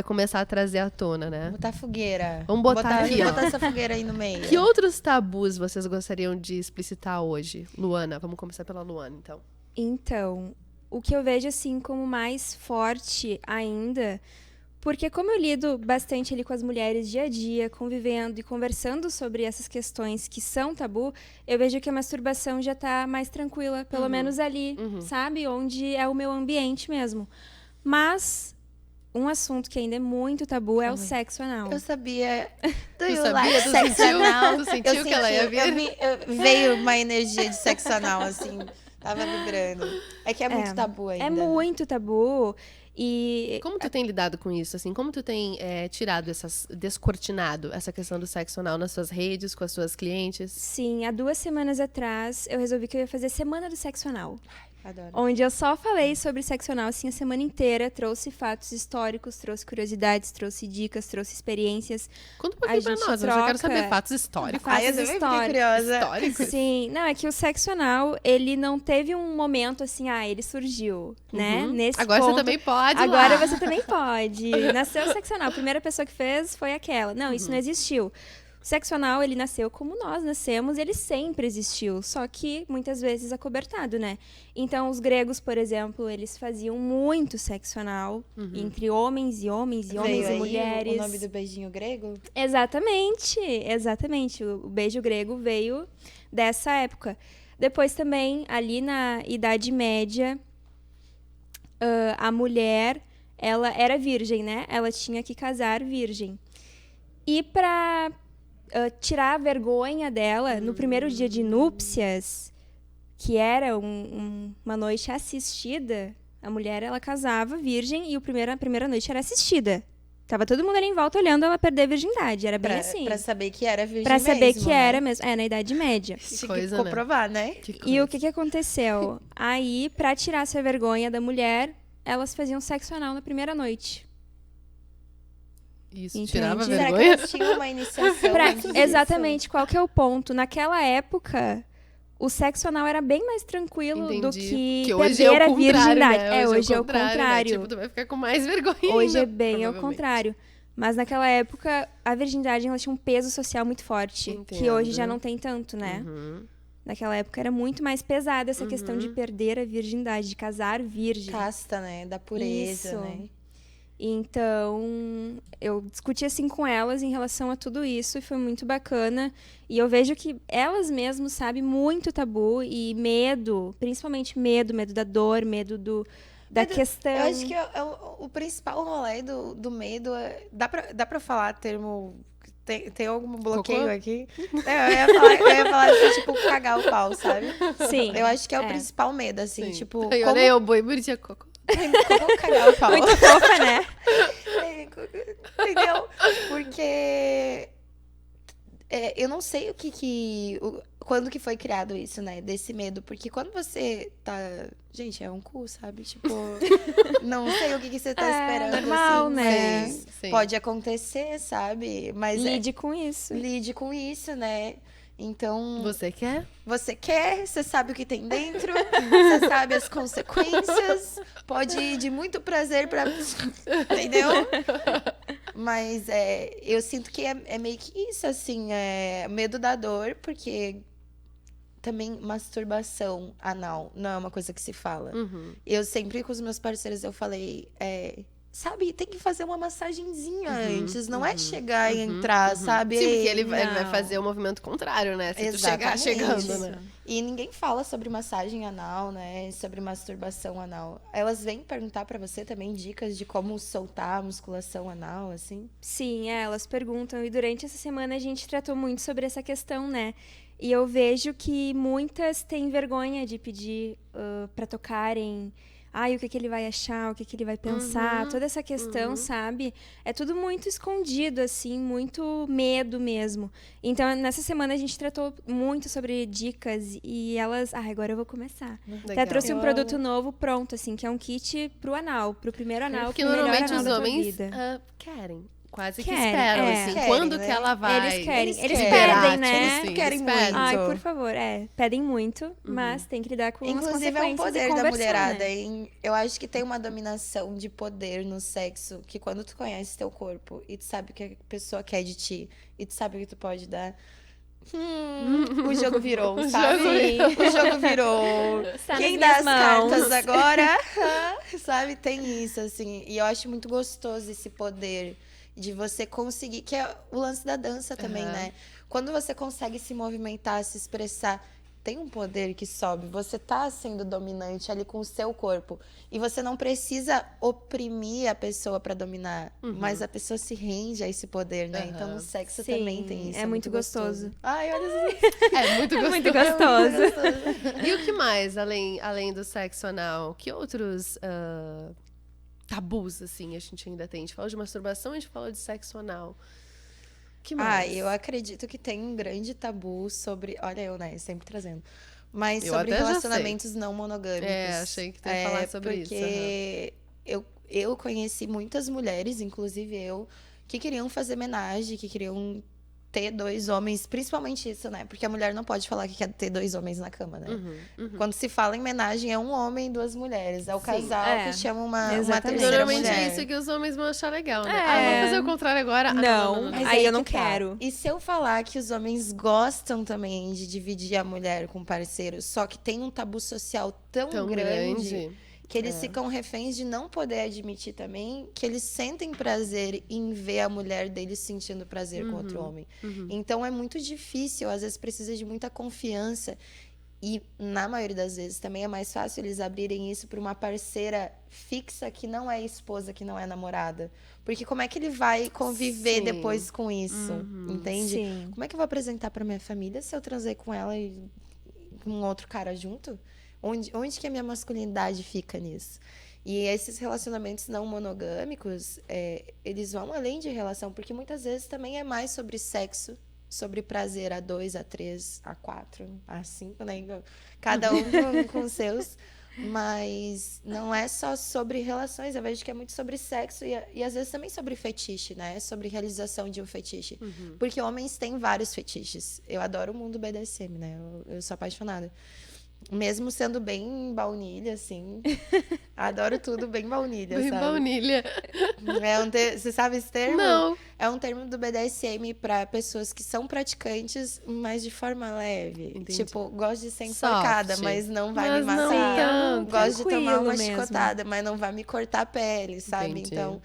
começar a trazer à tona, né? Botar fogueira. Vamos botar aqui, ó. Botar essa fogueira aí no meio. Que outros tabus vocês gostariam de explicitar hoje? Luana, vamos começar pela Luana, então. Então, o que eu vejo assim como mais forte ainda, porque como eu lido bastante ali com as mulheres dia a dia, convivendo e conversando sobre essas questões que são tabu, eu vejo que a masturbação já tá mais tranquila, pelo menos ali, sabe? Onde é o meu ambiente mesmo. Mas um assunto que ainda é muito tabu é o sexo anal. Eu sabia. Do Tu you sabia? like Tu sex sentiu? anal? Tu sentiu Eu que ela ia vir? Veio uma energia de sexo anal, assim. Tava vibrando. É que é muito tabu ainda. É muito tabu. E Como tu tem lidado com isso, assim? Como tu tem descortinado essa questão do sexo anal nas suas redes, com as suas clientes? sim, há 2 semanas atrás, eu resolvi que eu ia fazer Semana do Sexo Anal. Adoro. Onde eu só falei sobre sexo anal, assim, a semana inteira. Trouxe fatos históricos, trouxe curiosidades, trouxe dicas, trouxe experiências. Conta um pouquinho pra gente nós, eu já quero troca- saber fatos históricos. Fatos Eu também fiquei históricos. curiosa. Históricos? Sim, não, é que o sexo anal, ele não teve um momento assim, ele surgiu, né? Nesse Agora ponto, você também pode Agora lá. você também pode. Nasceu o sexo anal. A primeira pessoa que fez foi aquela. Não, isso não existiu. O sexo anal, ele nasceu como nós nascemos, ele sempre existiu, só que muitas vezes acobertado, né? Então, os gregos, por exemplo, eles faziam muito sexo anal entre homens e homens, e homens e mulheres. O nome do beijinho grego? Exatamente, exatamente. O beijo grego veio dessa época. Depois também, ali na Idade Média, a mulher, ela era virgem, né? Ela tinha que casar virgem. E para tirar a vergonha dela, no primeiro dia de núpcias, que era uma noite assistida, a mulher, ela casava virgem e a primeira noite era assistida. Tava todo mundo ali em volta olhando ela perder a virgindade. Era bem assim. Pra saber que era virgem Pra saber mesmo, que né? era mesmo. É, na Idade Média. Tinha coisa, que comprovar, né? E o que aconteceu? Aí, pra tirar essa vergonha da mulher, elas faziam sexo anal na primeira noite. Isso, Entende? tirava Será que vergonha? elas tinham uma iniciação antes disso? Exatamente, qual que é o ponto? Naquela época, o sexo anal era bem mais tranquilo do Entendi. que hoje é perder o a virgindade. né? Hoje é o Né? contrário. Tipo, tu vai ficar com mais vergonha Hoje ainda, é bem ao provavelmente. contrário. Mas naquela época, a virgindade ela tinha um peso social muito forte, que hoje já Entendo. não tem tanto, né? Uhum. Naquela época era muito mais pesada essa questão de perder a virgindade, de casar virgem. Casta, né? Da pureza, Isso. né? Então, eu discuti assim com elas em relação a tudo isso e foi muito bacana. E eu vejo que elas mesmas sabem muito tabu e medo, principalmente medo da dor, medo da questão. Eu acho que o principal rolê do medo é... Dá pra falar termo... Tem algum bloqueio Cocô? aqui? Eu ia falar assim, tipo, cagar o pau, sabe? Sim. Eu acho que é o principal medo, assim, Sim. tipo... Aí, olha aí, o boi bonitinho. Cocô. Como cagar o pau? Muito fofa, né? Entendeu? Porque eu não sei quando que foi criado isso, né? Desse medo. Porque quando você tá... Gente, é um cu, sabe? Tipo, não sei o que você tá esperando. normal, assim, né? mas Sim. pode acontecer, sabe? Mas Lide com isso. lide com isso, né? Então, Você quer? você quer, você sabe o que tem dentro, você sabe as consequências, pode ir de muito prazer pra... Entendeu? Mas eu sinto que é meio que isso, assim, medo da dor, porque também masturbação anal não é uma coisa que se fala. Uhum. Eu sempre com os meus parceiros eu falei, sabe, tem que fazer uma massagenzinha antes, não é chegar e entrar, sabe? Sim, porque Ei, ele vai não. fazer o movimento contrário, né? Se tu chegar Exatamente. chegando, né? E ninguém fala sobre massagem anal, né? Sobre masturbação anal. Elas vêm perguntar pra você também dicas de como soltar a musculação anal, assim? Sim, elas perguntam. E durante essa semana a gente tratou muito sobre essa questão, né? E eu vejo que muitas têm vergonha de pedir para tocarem. Ai, o que ele vai achar, o que ele vai pensar, toda essa questão, sabe? É tudo muito escondido, assim, muito medo mesmo. Então, nessa semana a gente tratou muito sobre dicas e elas... agora eu vou começar. Até Legal. trouxe um Eu produto novo pronto, assim, que é um kit pro anal, pro primeiro anal, Porque pro melhor normalmente anal os da tua homens vida. querem. Quase que Querem, esperam, assim. Querem, Quando né? que ela vai? Eles querem. Eles esperar, pedem, né? tipo assim, Querem eles pedem. muito. Ai, por favor, pedem muito, mas tem que lidar com as Inclusive, é um consequências e poder da conversar, mulherada, né? hein? Eu acho que tem uma dominação de poder no sexo, que quando tu conhece teu corpo e tu sabe o que a pessoa quer de ti, e tu sabe o que tu pode dar, o jogo virou, sabe? O jogo virou. Está Quem nas dá as minhas mãos. cartas agora, sabe? Tem isso, assim. E eu acho muito gostoso esse poder de você conseguir, que é o lance da dança também, né? Quando você consegue se movimentar, se expressar, tem um poder que sobe. Você tá sendo dominante ali com o seu corpo. E você não precisa oprimir a pessoa pra dominar, mas a pessoa se rende a esse poder, né? Então no sexo Sim, também tem isso. é muito gostoso. Ai, olha É muito gostoso. Muito gostoso. E o que mais, além do sexo anal? Que outros tabus, assim, a gente ainda tem? A gente fala de masturbação, a gente fala de sexo anal. Que mais? Eu acredito que tem um grande tabu sobre... Olha eu, né? Sempre trazendo. Mas Eu sobre até já relacionamentos não monogâmicos. Achei que tu ia falar sobre isso. Porque eu conheci muitas mulheres, inclusive eu, que queriam fazer homenagem, que queriam ter 2 homens, principalmente isso, né? Porque a mulher não pode falar que quer ter 2 homens na cama, né? Quando se fala em homenagem, é 1 homem e 2 mulheres. É o casal que chama uma Exatamente. terceira Normalmente mulher. é isso que os homens vão achar legal, né? É. Vamos fazer o contrário agora? Não. Mas Aí eu que não tá. quero. E se eu falar que os homens gostam também de dividir a mulher com parceiros, só que tem um tabu social tão grande que eles ficam reféns de não poder admitir também que eles sentem prazer em ver a mulher deles sentindo prazer com outro homem. Então é muito difícil, às vezes precisa de muita confiança. E, na maioria das vezes, também é mais fácil eles abrirem isso para uma parceira fixa que não é esposa, que não é namorada. Porque como é que ele vai conviver Sim. depois com isso? Entende? Sim. Como é que eu vou apresentar para minha família se eu transei com ela e com um outro cara junto? Onde que a minha masculinidade fica nisso? E esses relacionamentos não monogâmicos, eles vão além de relação, porque muitas vezes também é mais sobre sexo, sobre prazer a 2, a 3, a 4, a 5, né? Cada um com seus. Mas não é só sobre relações, eu vejo que é muito sobre sexo e às vezes também sobre fetiche, né? Sobre realização de um fetiche. Porque homens têm vários fetiches. Eu adoro o mundo BDSM, né? Eu sou apaixonada. Mesmo sendo bem baunilha, assim. Adoro tudo bem baunilha, Bem sabe? baunilha. Você sabe esse termo? Não. É um termo do BDSM para pessoas que são praticantes, mas de forma leve. Entendi. Tipo, gosto de ser Soft. enforcada, mas não vai Mas me não matar. tanto. Gosto de tomar Tranquilo uma mesmo. chicotada, mas não vai me cortar a pele, sabe? Entendi. Então,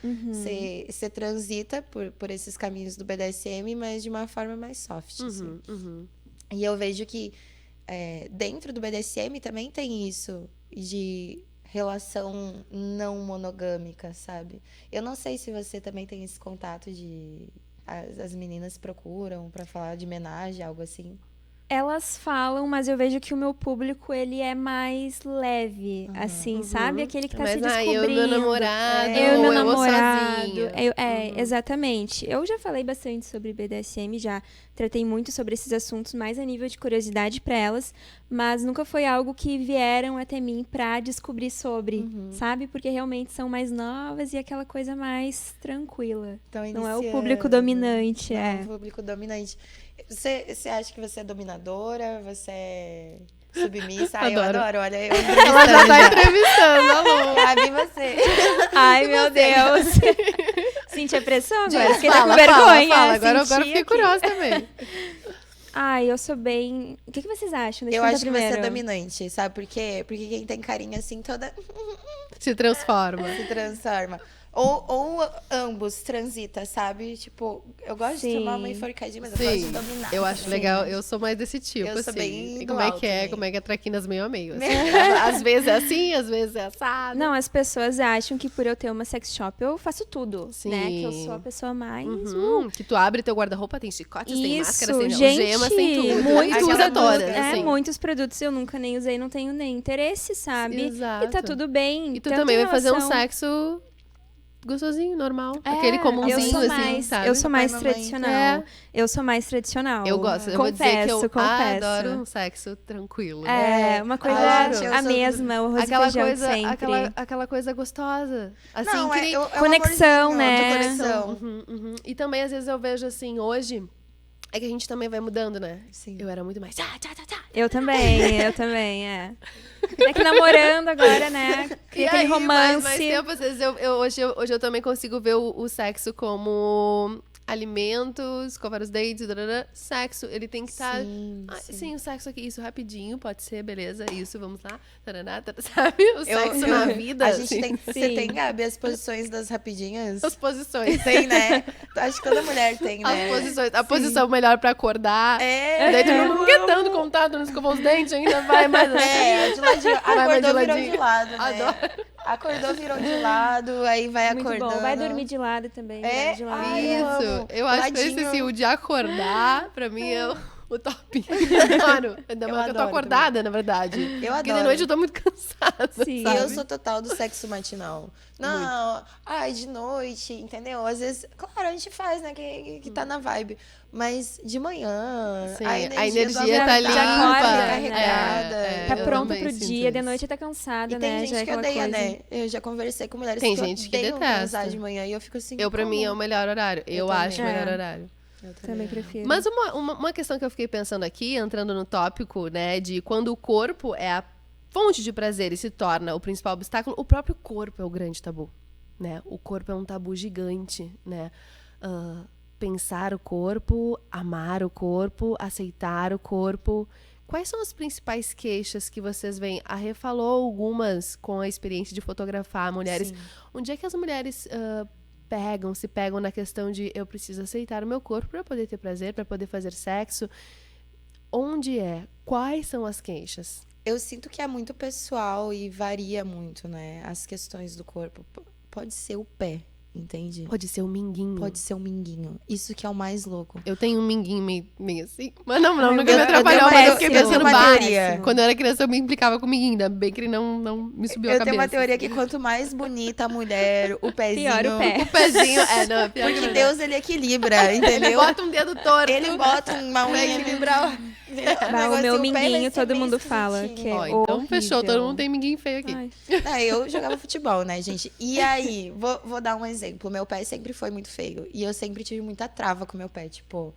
você transita por esses caminhos do BDSM, mas de uma forma mais soft. Assim. E eu vejo que dentro do BDSM também tem isso de relação não monogâmica, sabe? Eu não sei se você também tem esse contato de as meninas procuram pra falar de homenagem, algo assim. Elas falam, mas eu vejo que o meu público, ele é mais leve, assim, sabe? Aquele que tá se Mas descobrindo. eu e meu namorado, Eu e meu ou eu namorado. sozinho. Exatamente. Eu já falei bastante sobre BDSM, já tratei muito sobre esses assuntos, mais a nível de curiosidade pra elas, mas nunca foi algo que vieram até mim pra descobrir sobre, sabe? Porque realmente são mais novas e aquela coisa mais tranquila. Então, Não é o público dominante, Não é o público dominante. Você acha que você é dominadora? Você é submissa? Eu adoro. Olha, eu Ela já tá entrevistando, alô. Gabi, você. Ai, meu Deus. Senti a pressão agora, fiquei até com Fala, vergonha. fala. Agora senti eu fiquei aqui. curiosa também. Ai, eu sou bem... O que vocês acham? Deixa Eu contar acho que você é primeiro. dominante, sabe por quê? Porque quem tem carinha assim toda Se transforma. se transforma. Ou ambos transita, sabe? Tipo, eu gosto de tomar uma enforcadinha, mas eu gosto de dominar. Eu acho assim. legal. Eu sou mais desse tipo, Eu sou assim. bem E do como é alto que é? também. Como é que é traquinas meio a meio, assim. Às vezes é assim, às vezes é assado. Não, as pessoas acham que por eu ter uma sex shop eu faço tudo, Sim. né? Que eu sou a pessoa mais... Que tu abre teu guarda-roupa, tem chicotes, tem máscara, Isso, tem gente, algemas, tem tudo. muitos E tu usa Aquela todas, música, assim. muitos produtos eu nunca nem usei, não tenho nem interesse, sabe? Exato. E tá tudo bem. E tu tanto também em vai fazer um relação- sexo gostosinho, normal. Aquele eu comumzinho, sou assim, mais, sabe? Eu sou mais Papai e mamãe. tradicional. Eu sou mais tradicional. Eu gosto. Eu confesso, vou dizer que eu confesso. adoro um sexo tranquilo. Uma coisa Claro. Eu a sou- mesma, o arroz Aquela e feijão coisa, de sempre. aquela coisa gostosa. Assim, Não, que nem... é um Conexão, amorzinho, né? de conexão. E também, às vezes, eu vejo assim, hoje... É que a gente também vai mudando, né? Sim. Eu era muito mais... Tchá, tchá, tchá, tchá. Eu também, é. É que namorando agora, né? Cria aquele romance. Mais tempo, às vezes, hoje eu também consigo ver o sexo como alimento, escovar os dentes, sexo, ele tem que estar... Sim, o sexo aqui, isso rapidinho, pode ser, beleza, isso, vamos lá, taraná, sabe? O sexo na vida, A gente assim. tem... Você tem, Gabi, as posições das rapidinhas? As posições. Tem, né? Acho que toda mulher tem, né? As posições. A posição melhor pra acordar. É. Daí tu não quer tanto contado, não escovou os dentes ainda, vai mais De ladinho. Vai mais Acordou, de virou ladinho. de lado, né? Adoro. Acordou, virou de lado, aí vai Muito acordando. bom. Vai dormir de lado também. É? vai de lado. Ai, eu Isso. amo. Eu acho que esse, Ladinho. assim, o de acordar, pra mim, é o top. Adoro. Ainda mais que eu tô adoro acordada, na verdade. Eu Porque de adoro. noite eu tô muito cansada, Sim. E sabe? eu sou total do sexo matinal. Não, ai, de noite, entendeu? Às vezes, claro, a gente faz, né, que tá na vibe. Mas de manhã, Sim, a a energia, energia do tá acordar, limpa. tá carregada. Tá eu pronto também pro sinto dia, de isso. noite tá cansada, E tem né? gente Já é que aquela odeia, coisa. né? Eu já conversei com mulheres Tem que gente que odeiam detesta. transar de manhã e eu fico assim, Pra mim, é o melhor horário. Eu acho o também. melhor É. horário. Eu Também prefiro. Mas uma questão que eu fiquei pensando aqui, entrando no tópico, né, de quando o corpo é a fonte de prazer e se torna o principal obstáculo, o próprio corpo é o grande tabu, né? O corpo é um tabu gigante, né? Pensar o corpo, amar o corpo, aceitar o corpo. Quais são as principais queixas que vocês veem? A Rê falou algumas com a experiência de fotografar mulheres. Sim. Onde é que as mulheres se pegam na questão de eu preciso aceitar o meu corpo para poder ter prazer, para poder fazer sexo? Onde é? Quais são as queixas? Eu sinto que é muito pessoal e varia muito, né? As questões do corpo. Pode ser o pé, entende? Pode ser um minguinho. Pode ser um minguinho. Isso que é o mais louco. Eu tenho um minguinho meio assim. Mas nunca me eu atrapalhou. tenho Mas eu uma- fiquei eu tenho pensando, uma bah, teoria. quando eu era criança eu me implicava com o minguinho. Ainda bem que ele não me subiu a Eu cabeça. tenho uma teoria que quanto mais bonita a mulher, o pezinho... Pior o pé. O pezinho, não, é pior que Porque verdade. Deus, ele equilibra, Ele entendeu? bota um dedo torto. Ele bota uma unha Pra equilibrar. O meu minguinho, todo mundo fala que é Ó, então horrível. fechou, todo mundo tem minguinho feio aqui. Ai, Eu jogava futebol, né, gente? E aí, vou dar um exemplo. Meu pé sempre foi muito feio. E eu sempre tive muita trava com meu pé. Tipo,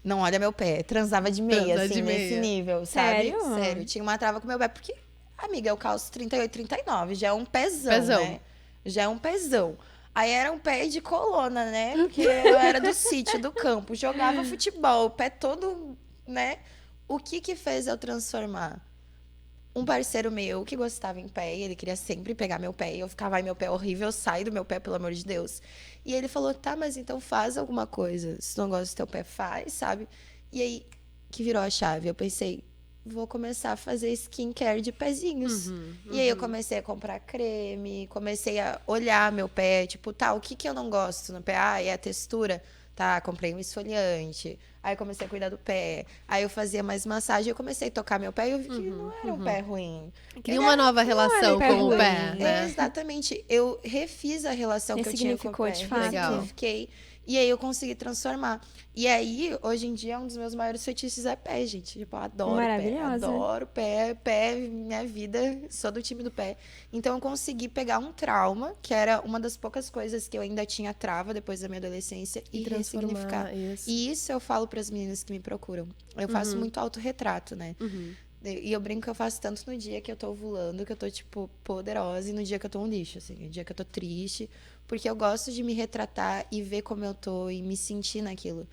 não olha meu pé. Transava de meia, Transa assim, de nesse meia. nível, sabe? Sério? Sério. Tinha uma trava com meu pé. Porque, amiga, eu calço 38, 39. Já é um pezão, Pezão. né? Já é um pezão. Aí era um pé de colona, né? Porque eu era do sítio, do campo. Jogava futebol, o pé todo, né? O que fez eu transformar? Um parceiro meu que gostava em pé, e ele queria sempre pegar meu pé. E eu ficava, ai, meu pé é horrível, sai do meu pé, pelo amor de Deus. E ele falou, tá, mas então faz alguma coisa. Se tu não gosta do teu pé, faz, sabe? E aí, que virou a chave. Eu pensei, vou começar a fazer skincare de pezinhos. E aí eu comecei a comprar creme, comecei a olhar meu pé, tipo, tá, o que eu não gosto no pé? Ah, é a textura. Tá, comprei um esfoliante. Aí comecei a cuidar do pé. Aí eu fazia mais massagem. Eu comecei a tocar meu pé e eu vi que não era um pé ruim. Cria uma nova relação pé com o ruim. pé, né? Exatamente. Eu refiz a relação que eu tinha com o Ressignificou, pé. de fato. Legal. Ressignifiquei. E aí eu consegui transformar. E aí, hoje em dia, um dos meus maiores fetiches é pé, gente. Tipo, eu adoro pé. Maravilhosa. Adoro pé. Pé, minha vida. Sou do time do pé. Então, eu consegui pegar um trauma, que era uma das poucas coisas que eu ainda tinha trava depois da minha adolescência, e ressignificar. Isso. E isso eu falo para as meninas que me procuram. Eu faço muito autorretrato, né? E eu brinco que eu faço tanto no dia que eu tô ovulando, que eu tô, tipo, poderosa, e no dia que eu tô um lixo, assim. No dia que eu tô triste. Porque eu gosto de me retratar e ver como eu tô e me sentir naquilo.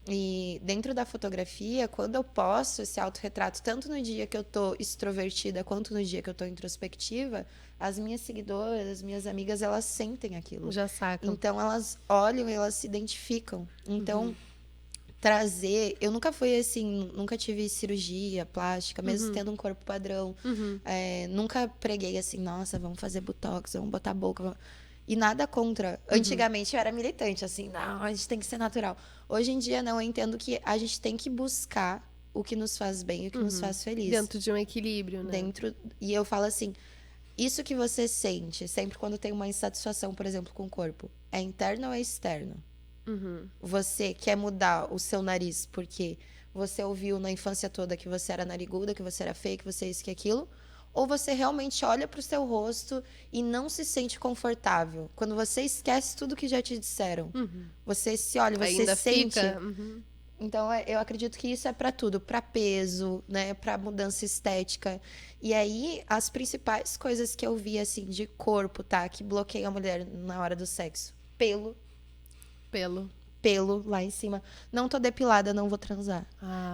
E dentro da fotografia, quando eu posto esse autorretrato, tanto no dia que eu tô extrovertida, quanto no dia que eu tô introspectiva, as minhas seguidoras, as minhas amigas, elas sentem aquilo. Já sacam. Então, elas olham e elas se identificam. Então, trazer... Eu nunca fui assim, nunca tive cirurgia plástica, mesmo tendo um corpo padrão. Nunca preguei assim, nossa, vamos fazer botox, vamos botar boca. E nada contra. Antigamente eu era militante, assim, não, a gente tem que ser natural. Hoje em dia, não, eu entendo que a gente tem que buscar o que nos faz bem e o que nos faz feliz. Dentro de um equilíbrio, né? E eu falo assim, isso que você sente, sempre quando tem uma insatisfação, por exemplo, com o corpo, é interno ou é externo? Você quer mudar o seu nariz porque você ouviu na infância toda que você era nariguda, que você era feia, que você é isso, que aquilo? Ou você realmente olha pro seu rosto e não se sente confortável? Quando você esquece tudo que já te disseram. Você se olha, você Ainda sente... fica. Então, eu acredito que isso é para tudo, para peso, né, para mudança estética. E aí, as principais coisas que eu vi, assim, de corpo, tá, que bloqueiam a mulher na hora do sexo. Pelo lá em cima. Não tô depilada, não vou transar.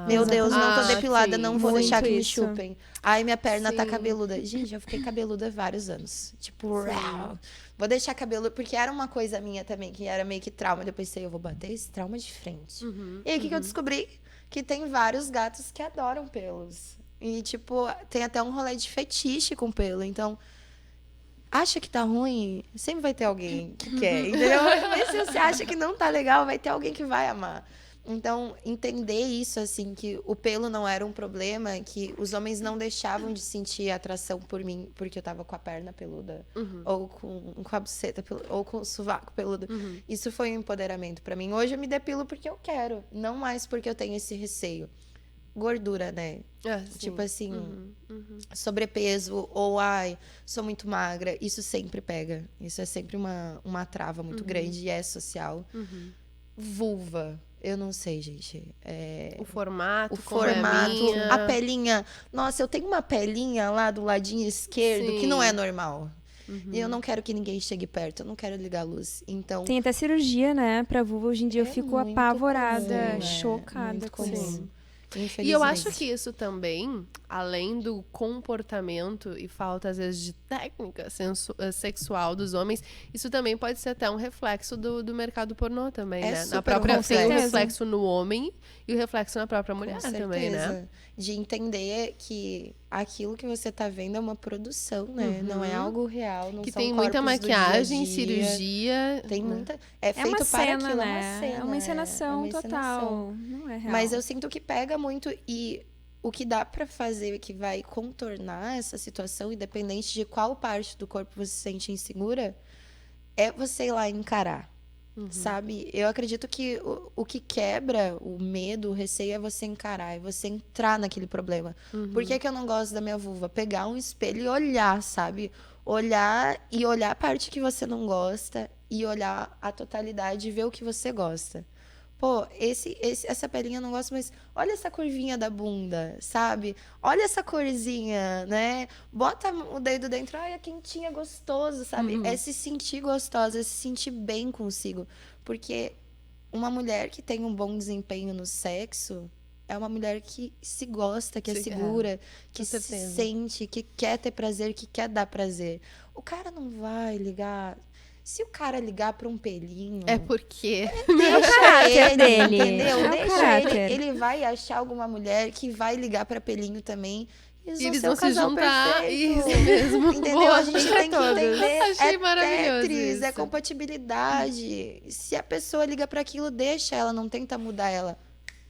Meu Deus, não tô depilada, sim. não vou Muito deixar que me isso. chupem. Ai, minha perna tá Sim. cabeluda. Gente, eu fiquei cabeluda há vários anos. Tipo, uau. Vou deixar cabelo... Porque era uma coisa minha também, que era meio que trauma. Eu pensei, eu vou bater esse trauma de frente. E aí, o que eu descobri? Que tem vários gatos que adoram pelos. E, tipo, tem até um rolê de fetiche com pelo. Então... Acha que tá ruim, sempre vai ter alguém que quer, entendeu? Mas se você acha que não tá legal, vai ter alguém que vai amar. Então, entender isso, assim, que o pelo não era um problema, que os homens não deixavam de sentir atração por mim, porque eu tava com a perna peluda, ou com a buceta peluda, ou com o sovaco peludo. Isso foi um empoderamento pra mim. Hoje eu me depilo porque eu quero, não mais porque eu tenho esse receio. Gordura, né? Tipo assim, sobrepeso ou, ai, sou muito magra. Isso sempre pega. Isso é sempre uma trava muito grande e é social. Vulva. Eu não sei, gente. O formato, O como é a formato, minha. a pelinha. Nossa, eu tenho uma pelinha lá do ladinho esquerdo que não Sim. é normal. E eu não quero que ninguém chegue perto, eu não quero ligar a luz. Então, Tem até cirurgia, né, pra vulva. Hoje em dia eu É fico muito apavorada, comum, chocada muito com comum. isso. Infelizmente. E eu acho que isso também, além do comportamento e falta, às vezes, de técnica sexual dos homens, isso também pode ser até um reflexo do mercado pornô também, É né? super Na própria, um tem o reflexo. reflexo no homem e o reflexo na própria mulher Com também, né? certeza. De entender que aquilo que você tá vendo é uma produção, né? Não é algo real, não Que são tem muita corpos do dia a maquiagem, dia. cirurgia. Tem né? muita... É É uma feito para cena, aquilo, né? é uma cena. É uma encenação uma encenação. total. Não é real. Mas eu sinto que pega muito e o que dá pra fazer que vai contornar essa situação, independente de qual parte do corpo você se sente insegura, é você ir lá encarar. Sabe? Eu acredito que o que quebra o medo, o receio é você encarar, é você entrar naquele problema. Por que que eu não gosto da minha vulva? Pegar um espelho e olhar, sabe? Olhar e olhar a parte que você não gosta e olhar a totalidade e ver o que você gosta. Pô, essa pelinha eu não gosto, mas olha essa curvinha da bunda, sabe? Olha essa corzinha, né? Bota o dedo dentro, ai, é quentinha, gostoso, sabe? É se sentir gostosa, é se sentir bem consigo. Porque uma mulher que tem um bom desempenho no sexo é uma mulher que se gosta, que é Sim, segura, que com se certeza. sente, que quer ter prazer, que quer dar prazer. O cara não vai ligar. Se o cara ligar pra um pelinho. É porque. Deixa caráter ele, dele. entendeu? É o Deixa caráter. ele vai achar alguma mulher que vai ligar pra pelinho também. E E eles ser vão o se casal juntar. perfeito. Isso mesmo. Entendeu? Boa, A gente pra tem que todos. entender. Achei É maravilhoso Tetris, é isso. compatibilidade. Se a pessoa liga pra aquilo, deixa ela, não tenta mudar ela.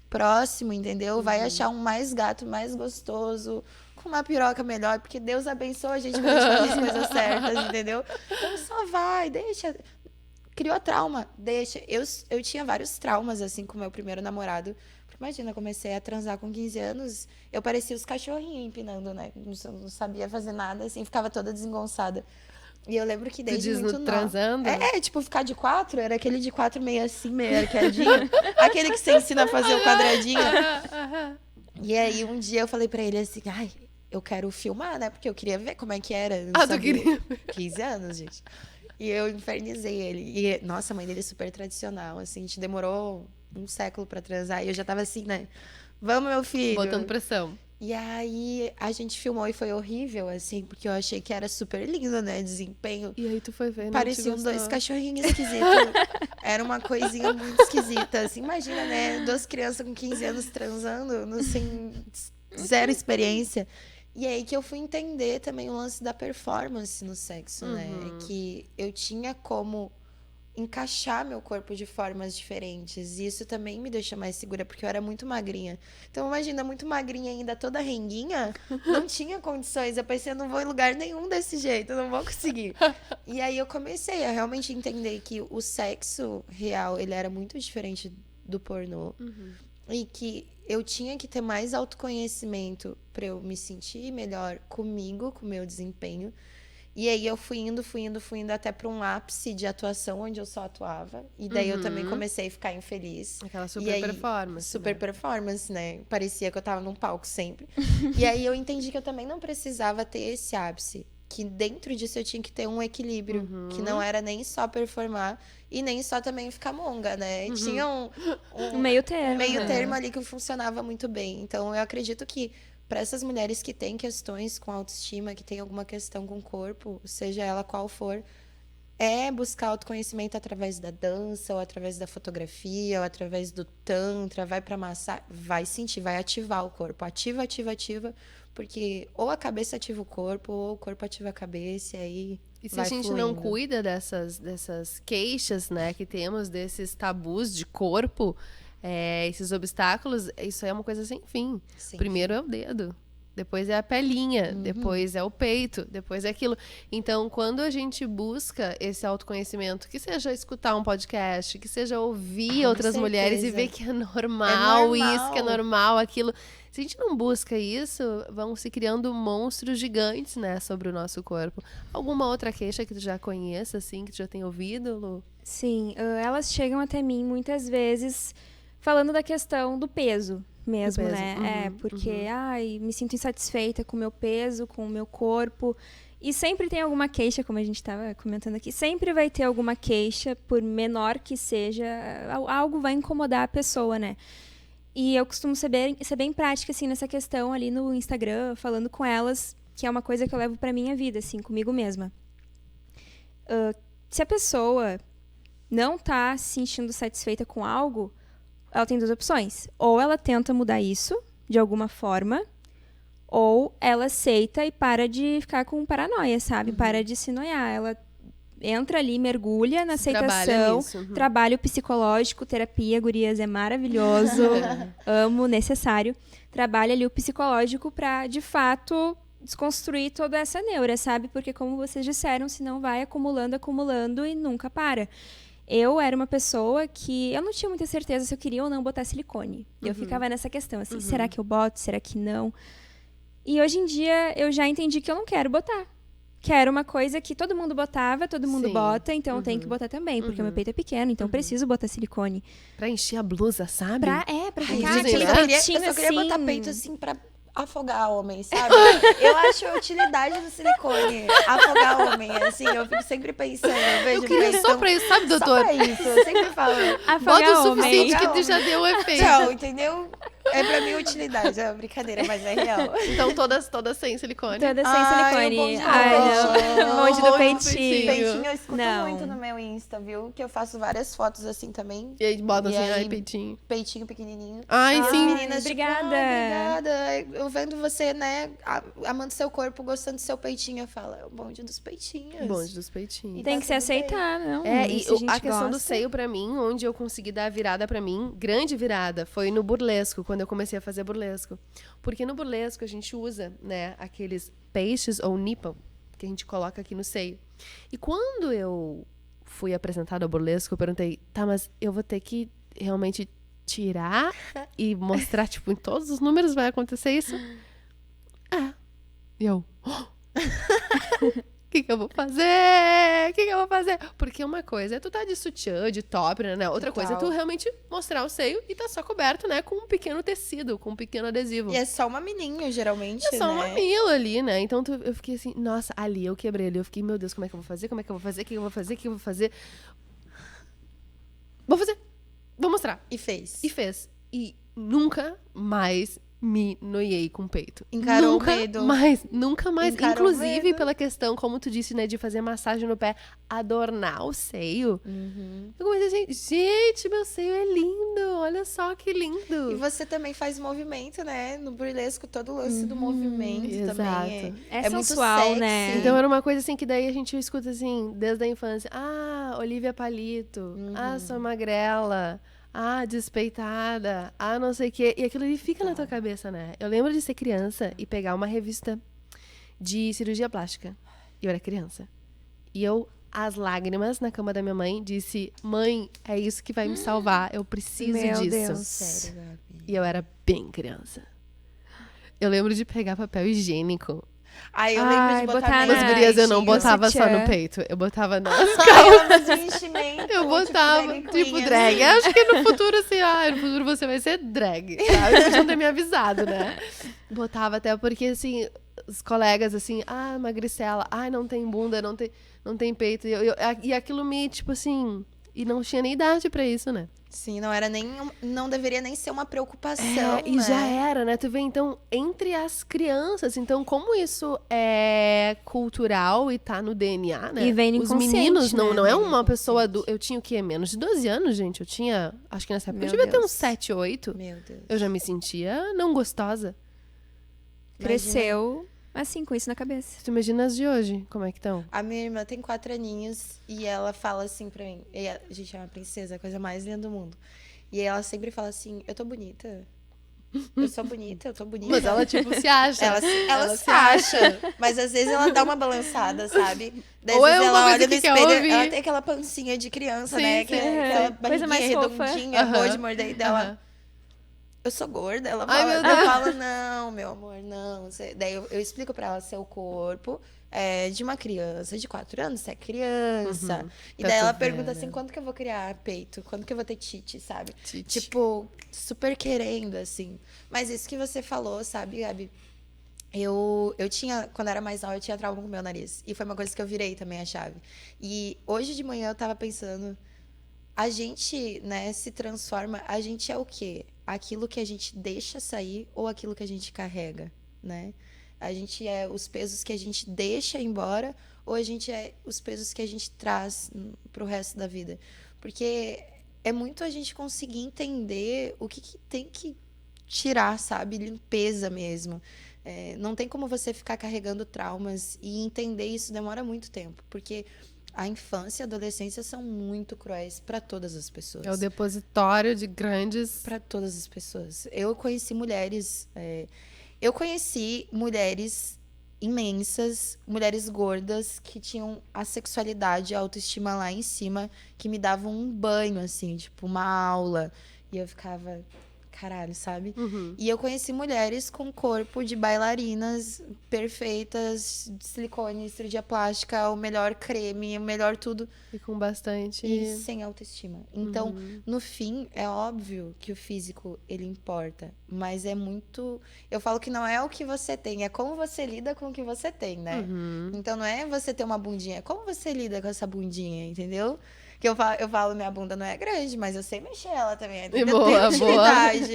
Próximo, entendeu? Vai achar um mais gato, mais gostoso, com uma piroca melhor, porque Deus abençoa a gente quando a gente faz as coisas certas, entendeu? Então só vai, deixa. Criou trauma, deixa. Eu tinha vários traumas, assim, com o meu primeiro namorado. Imagina, eu comecei a transar com 15 anos, eu parecia os cachorrinhos empinando, né? Não sabia fazer nada, assim, ficava toda desengonçada. E eu lembro que Tu desde diz muito no nova... transando? Tipo, ficar de 4, era aquele de 4 meio assim, meio arqueadinho. Aquele que você ensina a fazer o quadradinho. E aí, um dia eu falei pra ele assim, ai, eu quero filmar, né? Porque eu queria ver como é que era. Eu não Ah, tu sabia. queria 15 anos, gente. E eu infernizei ele. E, nossa, a mãe dele é super tradicional, assim. A gente demorou um século pra transar. E eu já tava assim, né? Vamos, meu filho. Botando pressão. E aí, a gente filmou e foi horrível, assim. Porque eu achei que era super lindo, né? Desempenho. E aí tu foi ver, não te Pareciam gostou. dois cachorrinhos esquisitos. Era uma coisinha muito esquisita. Assim, imagina, né? 2 crianças com 15 anos transando, sem zero experiência. E aí que eu fui entender também o lance da performance no sexo, né? Que eu tinha como encaixar meu corpo de formas diferentes. E isso também me deixa mais segura, porque eu era muito magrinha. Então, imagina, muito magrinha ainda, toda renguinha, não tinha condições. Eu pensei, eu não vou em lugar nenhum desse jeito, eu não vou conseguir. E aí eu comecei a realmente entender que o sexo real, ele era muito diferente do pornô. E que eu tinha que ter mais autoconhecimento para eu me sentir melhor comigo, com o meu desempenho. E aí eu fui indo até para um ápice de atuação onde eu só atuava. E daí eu também comecei a ficar infeliz. Aquela E super aí, performance. super né? performance, né? Parecia que eu tava num palco sempre. E aí eu entendi que eu também não precisava ter esse ápice. Que dentro disso eu tinha que ter um equilíbrio. Que não era nem só performar e nem só também ficar monga, né? Tinha Um meio termo. um meio né? termo ali que funcionava muito bem. Então, eu acredito que para essas mulheres que têm questões com autoestima, que têm alguma questão com o corpo, seja ela qual for, é buscar autoconhecimento através da dança, ou através da fotografia, ou através do tantra, vai para massagem, vai sentir, vai ativar o corpo. Ativa, porque ou a cabeça ativa o corpo, ou o corpo ativa a cabeça, e aí E se vai a gente não fluindo. cuida dessas queixas, né, que temos, desses tabus de corpo, esses obstáculos, isso é uma coisa sem fim. Sim. Primeiro é o dedo, depois é a pelinha, depois é o peito, depois é aquilo. Então, quando a gente busca esse autoconhecimento, que seja escutar um podcast, que seja ouvir Com outras mulheres e certeza. ver que é normal isso, normal. que é normal aquilo. Se a gente não busca isso, vão se criando monstros gigantes, né, sobre o nosso corpo. Alguma outra queixa que tu já conheça, assim, que tu já tenha ouvido, Lu? Sim, elas chegam até mim muitas vezes falando da questão do peso mesmo, Do peso. né? Porque, me sinto insatisfeita com o meu peso, com o meu corpo. E sempre tem alguma queixa, como a gente estava comentando aqui. Sempre vai ter alguma queixa, por menor que seja. Algo vai incomodar a pessoa, né? E eu costumo ser bem prática, assim, nessa questão ali no Instagram, falando com elas, que é uma coisa que eu levo pra minha vida, assim, comigo mesma. Se a pessoa não tá se sentindo satisfeita com algo, ela tem duas opções. Ou ela tenta mudar isso, de alguma forma, ou ela aceita e para de ficar com paranoia, sabe? Para de se noiar. Ela entra ali, mergulha na aceitação, trabalho psicológico, terapia, gurias, é maravilhoso, amo, necessário. Trabalha ali o psicológico pra, de fato, desconstruir toda essa neura, sabe? Porque, como vocês disseram, senão vai acumulando e nunca para. Eu era uma pessoa que eu não tinha muita certeza se eu queria ou não botar silicone. Eu ficava nessa questão, assim, será que eu boto, será que não? E hoje em dia eu já entendi que eu não quero botar. Quero uma coisa que todo mundo botava, todo mundo bota, então eu tenho que botar também, porque o meu peito é pequeno, então eu preciso botar silicone. Pra encher a blusa, sabe? Pra ficar dizem, aquele né? peitinho Eu só queria assim. botar peito assim pra afogar homem, sabe? Eu acho a utilidade do silicone afogar homem, assim, eu fico sempre pensando, eu vejo Eu queria só pra isso, sabe, doutor? Só pra isso, eu sempre falo. Afogar Bota o homem. suficiente Afogar que já deu o efeito. Tchau, entendeu? É pra mim utilidade, é uma brincadeira, mas é real. Então todas sem silicone. Toda sem Ai, silicone. o bonde do Ai, não. Bonde do bonde do peitinho. Peitinho eu escuto Não. muito no meu Insta, viu? Que eu faço várias fotos assim também. E aí bota E assim, aí, ai, peitinho. Peitinho pequenininho. Ai, As sim. meninas, Obrigada. Tipo, "Ai, obrigada. Eu vendo você, né, amando seu corpo, gostando do seu peitinho. Eu falo, é o bonde dos peitinhos. Bonde dos peitinhos. Tem Tá que se tudo bem. aceitar, não? É, e Se a questão do gosta. seio pra mim, onde eu consegui dar a virada pra mim, grande virada, foi no burlesco, quando eu comecei a fazer burlesco. Porque no burlesco a gente usa, né, aqueles peixes ou nipple que a gente coloca aqui no seio. E quando eu fui apresentada ao burlesco, eu perguntei, tá, mas eu vou ter que realmente tirar e mostrar, tipo, em todos os números vai acontecer isso? É. E eu... O que eu vou fazer? O que eu vou fazer? Porque uma coisa é tu tá de sutiã, de top, né? Outra coisa é tu realmente mostrar o seio e tá só coberto, né? Com um pequeno tecido, com um pequeno adesivo. E é só um mamilinho, geralmente, É só um né? mamilo ali, né? Então eu fiquei assim, nossa, ali eu quebrei ali. Eu fiquei, meu Deus, como é que eu vou fazer? Como é que eu vou fazer? O que eu vou fazer? O que eu vou fazer? Vou fazer. Vou mostrar. E fez. E fez. E nunca mais me noiei com o peito. Encarou nunca o medo. Nunca mais. Encarou o Inclusive, medo. pela questão, como tu disse, né, de fazer massagem no pé, adornar o seio. Eu comecei assim, gente, meu seio é lindo. Olha só que lindo. E você também faz movimento, né? No burlesco, todo o lance do movimento exato. também. É muito sensual, sexy. né? Então era uma coisa assim que daí a gente escuta assim, desde a infância. Ah, Olivia Palito. Ah, sou magrela. Ah, despeitada. Ah, não sei o quê. E aquilo ali fica na tua cabeça, né? Eu lembro de ser criança e pegar uma revista de cirurgia plástica. Eu era criança. E eu, às lágrimas, na cama da minha mãe, disse, mãe, é isso que vai me salvar. Eu preciso Meu disso. Deus. Sério, Gabi. E eu era bem criança. Eu lembro de pegar papel higiênico. Aí eu lembro de botar Mas, Ah, gurias, eu não peitinho, botava só sutiã. no peito. Eu botava nas Aí eu fazia um enchimento. Eu botava, tipo, tipo, queen, drag. assim. Acho que no futuro, assim, no futuro você vai ser drag, sabe? Podiam ter me avisado, né? Botava até porque, assim, os colegas, assim, magricela, não tem bunda, não tem peito. E aquilo me, tipo assim, e não tinha nem idade pra isso, né? Sim, não deveria nem ser uma preocupação, E né? já era, né? Tu vê, então, entre as crianças, então, como isso é cultural e tá no DNA, né? E vem no Os inconsciente, meninos, né? não é uma pessoa... Eu tinha o quê? Menos de 12 anos, gente. Eu tinha... Acho que nessa época eu Meu devia ter Deus. uns 7, 8. Meu Deus. Eu já me sentia não gostosa. Cresceu assim, com isso na cabeça. Tu imagina as de hoje, como é que estão? A minha irmã tem 4 aninhos e ela fala assim pra mim. Gente, é uma princesa, a coisa mais linda do mundo. E ela sempre fala assim, eu tô bonita. Eu sou bonita, eu tô bonita. Mas ela, tipo, se acha. Ela se acha. Mas às vezes ela dá uma balançada, sabe? Daí, Ou às é vezes uma ela coisa olha no que quer espelho, ouvir. ela tem aquela pancinha de criança, Sim, né? sim. Aquela Coisa barriguinha mais fofa. redondinha, boa de Aham. morder. E dela, Aham. eu sou gorda. Ela Ai, fala, meu Deus. eu falo, não, meu amor, não. Daí eu explico pra ela, seu corpo de uma criança de 4 anos, você é criança. E Tá daí ela tu pergunta velha. assim, quando que eu vou criar peito? Quando que eu vou ter tite, sabe? Tite. Tipo, super querendo, assim. Mas isso que você falou, sabe, Gabi? Eu tinha, quando era mais nova, eu tinha trauma com o meu nariz. E foi uma coisa que eu virei também a chave. E hoje de manhã eu tava pensando, a gente, né, se transforma, a gente é o quê? Aquilo que a gente deixa sair ou aquilo que a gente carrega, né? A gente é os pesos que a gente deixa embora ou a gente é os pesos que a gente traz pro resto da vida? Porque é muito a gente conseguir entender o que tem que tirar, sabe? Limpeza mesmo. Não tem como você ficar carregando traumas e entender isso demora muito tempo, porque a infância e a adolescência são muito cruéis para todas as pessoas. É o depositório de grandes... Para todas as pessoas. Eu conheci mulheres imensas, mulheres gordas que tinham a sexualidade, a autoestima lá em cima, que me davam um banho assim, tipo uma aula, e eu ficava caralho, sabe? E eu conheci mulheres com corpo de bailarinas perfeitas, de silicone, cirurgia plástica, o melhor creme, o melhor tudo, E com bastante... e sem autoestima. Então, no fim, é óbvio que o físico, ele importa, mas é muito... Eu falo que não é o que você tem, é como você lida com o que você tem, né? Então, não é você ter uma bundinha, é como você lida com essa bundinha, entendeu? Que eu falo, minha bunda não é grande, mas eu sei mexer ela também. Tem Boa, boa. utilidade.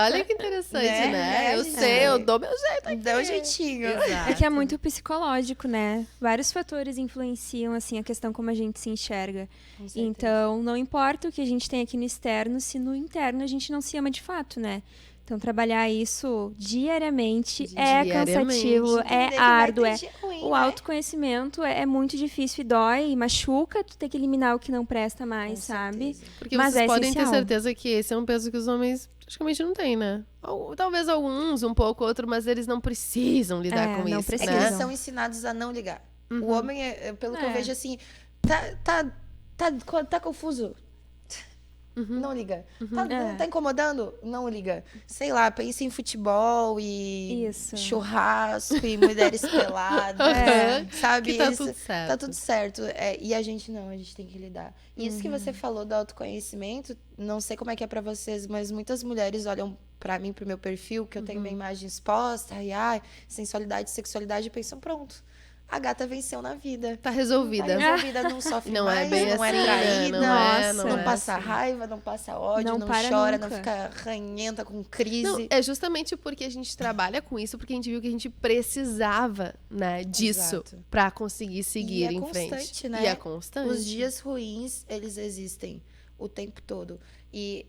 Olha que interessante, né? Eu gente? sei, eu dou meu jeito aqui. Dá um jeitinho. É que é muito psicológico, né? Vários fatores influenciam, assim, a questão como a gente se enxerga. Com certeza. Então, não importa o que a gente tem aqui no externo, se no interno a gente não se ama de fato, né? Então, trabalhar isso diariamente é cansativo, Entender é que vai árduo, ter dia ruim, o né? autoconhecimento é muito difícil e dói, e machuca, tu tem que eliminar o que não presta mais, Com sabe? certeza. Porque Mas vocês é podem ter essencial. certeza que esse é um peso que os homens praticamente não têm, né? Talvez alguns, um pouco, outro, mas eles não precisam lidar com não isso, É que precisam. eles né? são ensinados a não ligar. O homem, pelo que eu É. vejo assim, tá confuso? Não liga. Tá incomodando? Não liga. Sei lá, pensa em futebol e Isso. churrasco e mulheres peladas. Sabe? Que tá Eles- tudo certo. Tá tudo certo. E a gente não, a gente tem que lidar. E isso que você falou do autoconhecimento, não sei como é que é pra vocês, mas muitas mulheres olham pra mim, pro meu perfil, que eu tenho minha imagem exposta, sensualidade, sexualidade, e pensam, pronto. A gata venceu na vida. Tá resolvida. Tá resolvida, não sofre Não mais, é bem não assim, é traída, né? Não não é passa assim. raiva, não passa ódio, Não não para chora, não nunca. fica ranhenta com crise. Não, é justamente porque a gente trabalha com isso, porque a gente viu que a gente precisava, né, disso Exato. pra conseguir seguir E é em constante, frente. né? E é constante. Os dias ruins, eles existem o tempo todo. E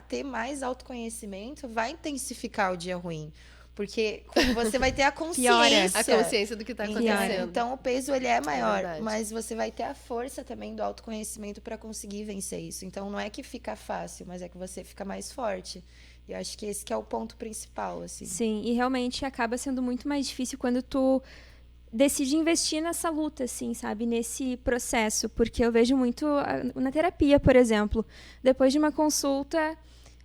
ter mais autoconhecimento vai intensificar o dia ruim. Porque você vai ter a consciência. A consciência do que tá Entendeu? acontecendo. Então o peso ele é maior, verdade. mas você vai ter a força também do autoconhecimento para conseguir vencer isso. Então não é que fica fácil, mas é que você fica mais forte. E eu acho que esse que é o ponto principal, assim. Sim, e realmente acaba sendo muito mais difícil quando tu decide investir nessa luta, assim, sabe? Nesse processo. Porque eu vejo muito na terapia, por exemplo. Depois de uma consulta,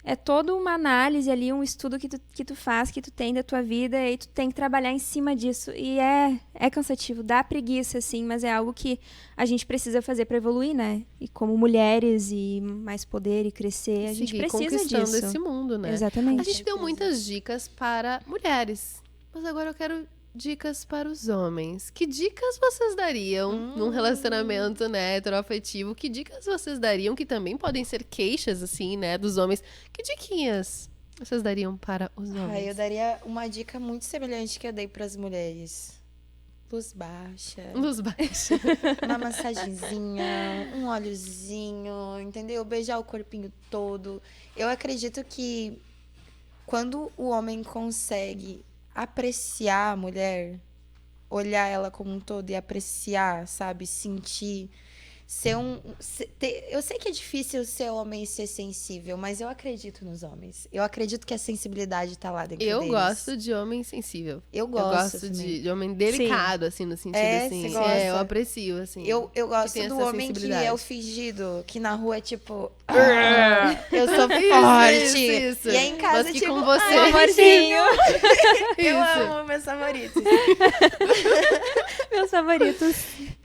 é toda uma análise ali, um estudo que tu faz, que tu tem da tua vida, e aí tu tem que trabalhar em cima disso. E é cansativo, dá preguiça, assim, mas é algo que a gente precisa fazer para evoluir, né? E como mulheres, e mais poder, e crescer, a gente Seguir precisa conquistando disso. esse mundo, né? Exatamente. A gente deu muitas dicas para mulheres, mas agora eu quero dicas para os homens. Que dicas vocês dariam num relacionamento, né, heteroafetivo? Que dicas vocês dariam, que também podem ser queixas, assim, né, dos homens? Que diquinhas vocês dariam para os homens? Eu daria uma dica muito semelhante que eu dei para as mulheres. Luz baixa, Luz baixa. uma massagenzinha, um óleozinho, entendeu? Beijar o corpinho todo. Eu acredito que quando o homem consegue apreciar a mulher, olhar ela como um todo e apreciar, sabe? Sentir, Eu sei que é difícil ser homem e ser sensível, mas eu acredito nos homens. Eu acredito que a sensibilidade tá lá dentro Eu deles. gosto de homem sensível. Eu Eu gosto gosto também. de homem delicado, assim, no sentido É, assim. você gosta? É, eu aprecio, assim. Eu gosto tem do essa homem que sensibilidade. é o fingido, que na rua é tipo, eu sou forte. Isso. E aí em casa Mas que tipo, com você. ai, Amorzinho. eu Isso. amo meus favoritos. Meus favoritos.